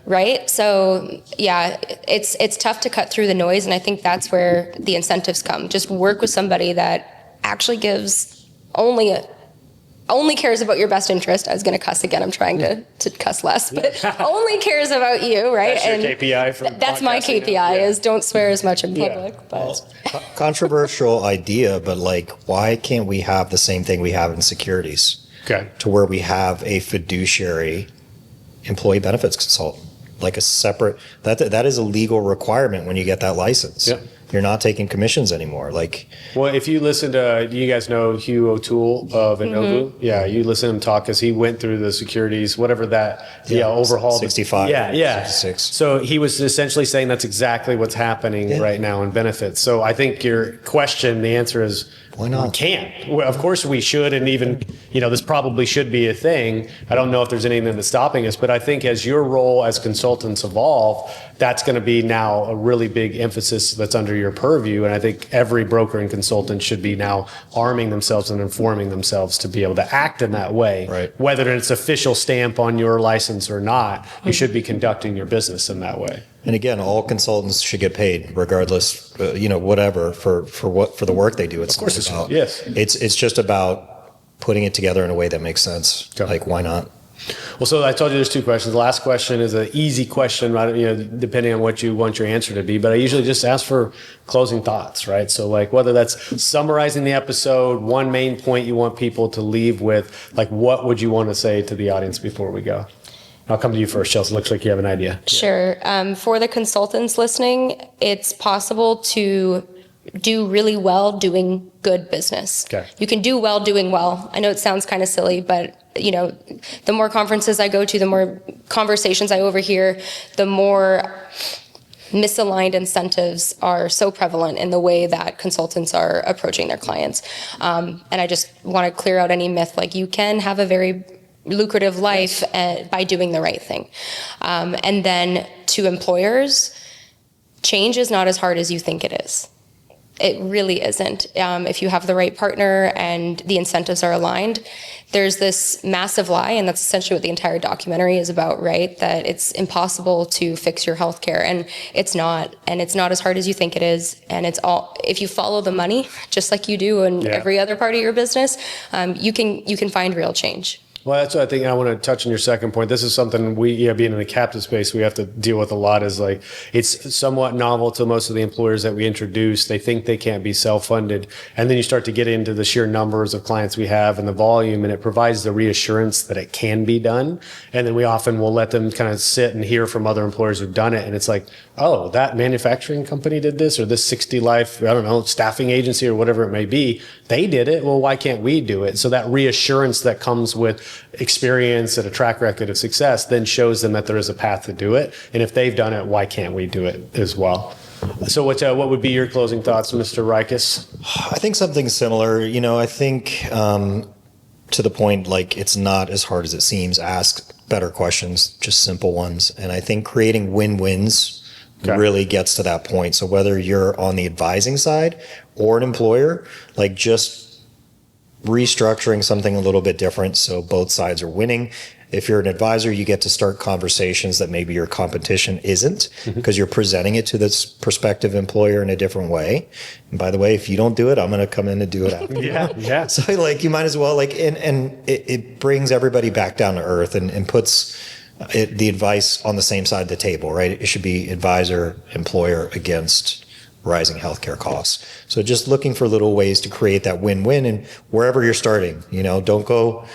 right? So yeah, it's tough to cut through the noise. And I think that's where the incentives come. Just work with somebody that actually gives only cares about your best interest. I was going to cuss again. I'm trying to cuss less, but only cares about you, right? That's your KPI. That's my KPI is don't swear as much in public. But Controversial idea, but like, why can't we have the same thing we have in securities? Okay. To where we have a fiduciary employee benefits consultant, like a separate, that is a legal requirement when you get that license. Yep. You're not taking commissions anymore. Like, well, if you listen to, you guys know Hugh O'Toole of Innovu? Yeah, you listen to him talk because he went through the securities, whatever that, overhauled. 65. Yeah. 66. So he was essentially saying that's exactly what's happening right now in benefits. So I think your question, the answer is, why not? We can't. Well, of course we should, and even, this probably should be a thing. I don't know if there's anything that's stopping us, but I think as your role as consultants evolve, that's going to be now a really big emphasis that's under your purview. And I think every broker and consultant should be now arming themselves and informing themselves to be able to act in that way. Right. Whether it's official stamp on your license or not, you should be conducting your business in that way. And again, all consultants should get paid regardless, whatever for the work they do. It's of course it's about, yes. It's just about putting it together in a way that makes sense. Okay. Like, why not? Well, so I told you there's two questions. The last question is an easy question, right? Depending on what you want your answer to be. But I usually just ask for closing thoughts, right? So like whether that's summarizing the episode, one main point you want people to leave with, like what would you want to say to the audience before we go? I'll come to you first, Chelsea. Looks like you have an idea. Sure. For the consultants listening, it's possible to do really well doing good business. Okay. You can do well doing well. I know it sounds kind of silly, but the more conferences I go to, the more conversations I overhear, the more misaligned incentives are so prevalent in the way that consultants are approaching their clients. And I just want to clear out any myth. Like, you can have a very lucrative life by doing the right thing. And then to employers, change is not as hard as you think it is. It really isn't. If you have the right partner and the incentives are aligned, there's this massive lie, and that's essentially what the entire documentary is about, right? That it's impossible to fix your healthcare, and it's not. And it's not as hard as you think it is. And it's all, if you follow the money, just like you do in every other part of your business, you can find real change. Well, that's what I think I want to touch on your second point. This is something we, being in the captive space, we have to deal with a lot is like, it's somewhat novel to most of the employers that we introduce. They think they can't be self-funded. And then you start to get into the sheer numbers of clients we have and the volume, and it provides the reassurance that it can be done. And then we often will let them kind of sit and hear from other employers who've done it. And it's like, oh, that manufacturing company did this, or this 60 Life, I don't know, staffing agency or whatever it may be. They did it. Well, why can't we do it? So that reassurance that comes with experience and a track record of success then shows them that there is a path to do it. And if they've done it, why can't we do it as well? So what would be your closing thoughts, Mr. Ryckis? I think something similar. I think to the point, like, it's not as hard as it seems. Ask better questions, just simple ones. And I think creating win-wins really gets to that point. So whether you're on the advising side or an employer, like, just restructuring something a little bit different so both sides are winning. If you're an advisor, you get to start conversations that maybe your competition isn't, because you're presenting it to this prospective employer in a different way. And by the way, if you don't do it, I'm going to come in and do it after. Yeah. So like, you might as well, like, and it brings everybody back down to earth and puts the advice on the same side of the table, right? It should be advisor, employer against rising healthcare costs. So just looking for little ways to create that win-win, and wherever you're starting, don't go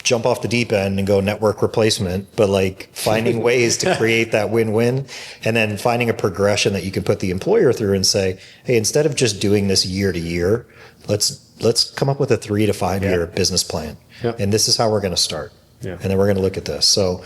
jump off the deep end and go network replacement, but like finding ways to create that win-win, and then finding a progression that you can put the employer through and say, hey, instead of just doing this year to year, let's come up with a 3 to 5 year business plan. Yep. And this is how we're going to start. Yeah. And then we're going to look at this. So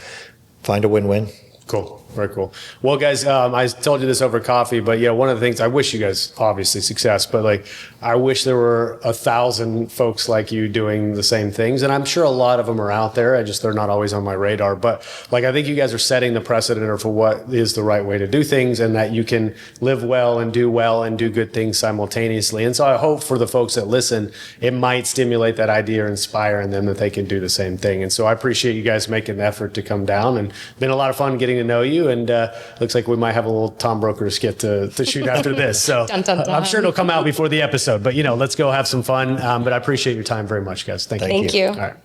find a win-win. Cool. Very cool. Well, guys, I told you this over coffee, but yeah, one of the things I wish you guys obviously success, but like I wish there were 1,000 folks like you doing the same things, and I'm sure a lot of them are out there. They're not always on my radar, but like I think you guys are setting the precedent for what is the right way to do things, and that you can live well and do good things simultaneously. And so I hope for the folks that listen, it might stimulate that idea or inspire in them that they can do the same thing. And so I appreciate you guys making the effort to come down, and it's been a lot of fun getting to know you. And looks like we might have a little Tom Broker skit to shoot after this. So Dun, dun, dun. I'm sure it'll come out before the episode. But let's go have some fun. But I appreciate your time very much, guys. Thank you. Thank you. All right.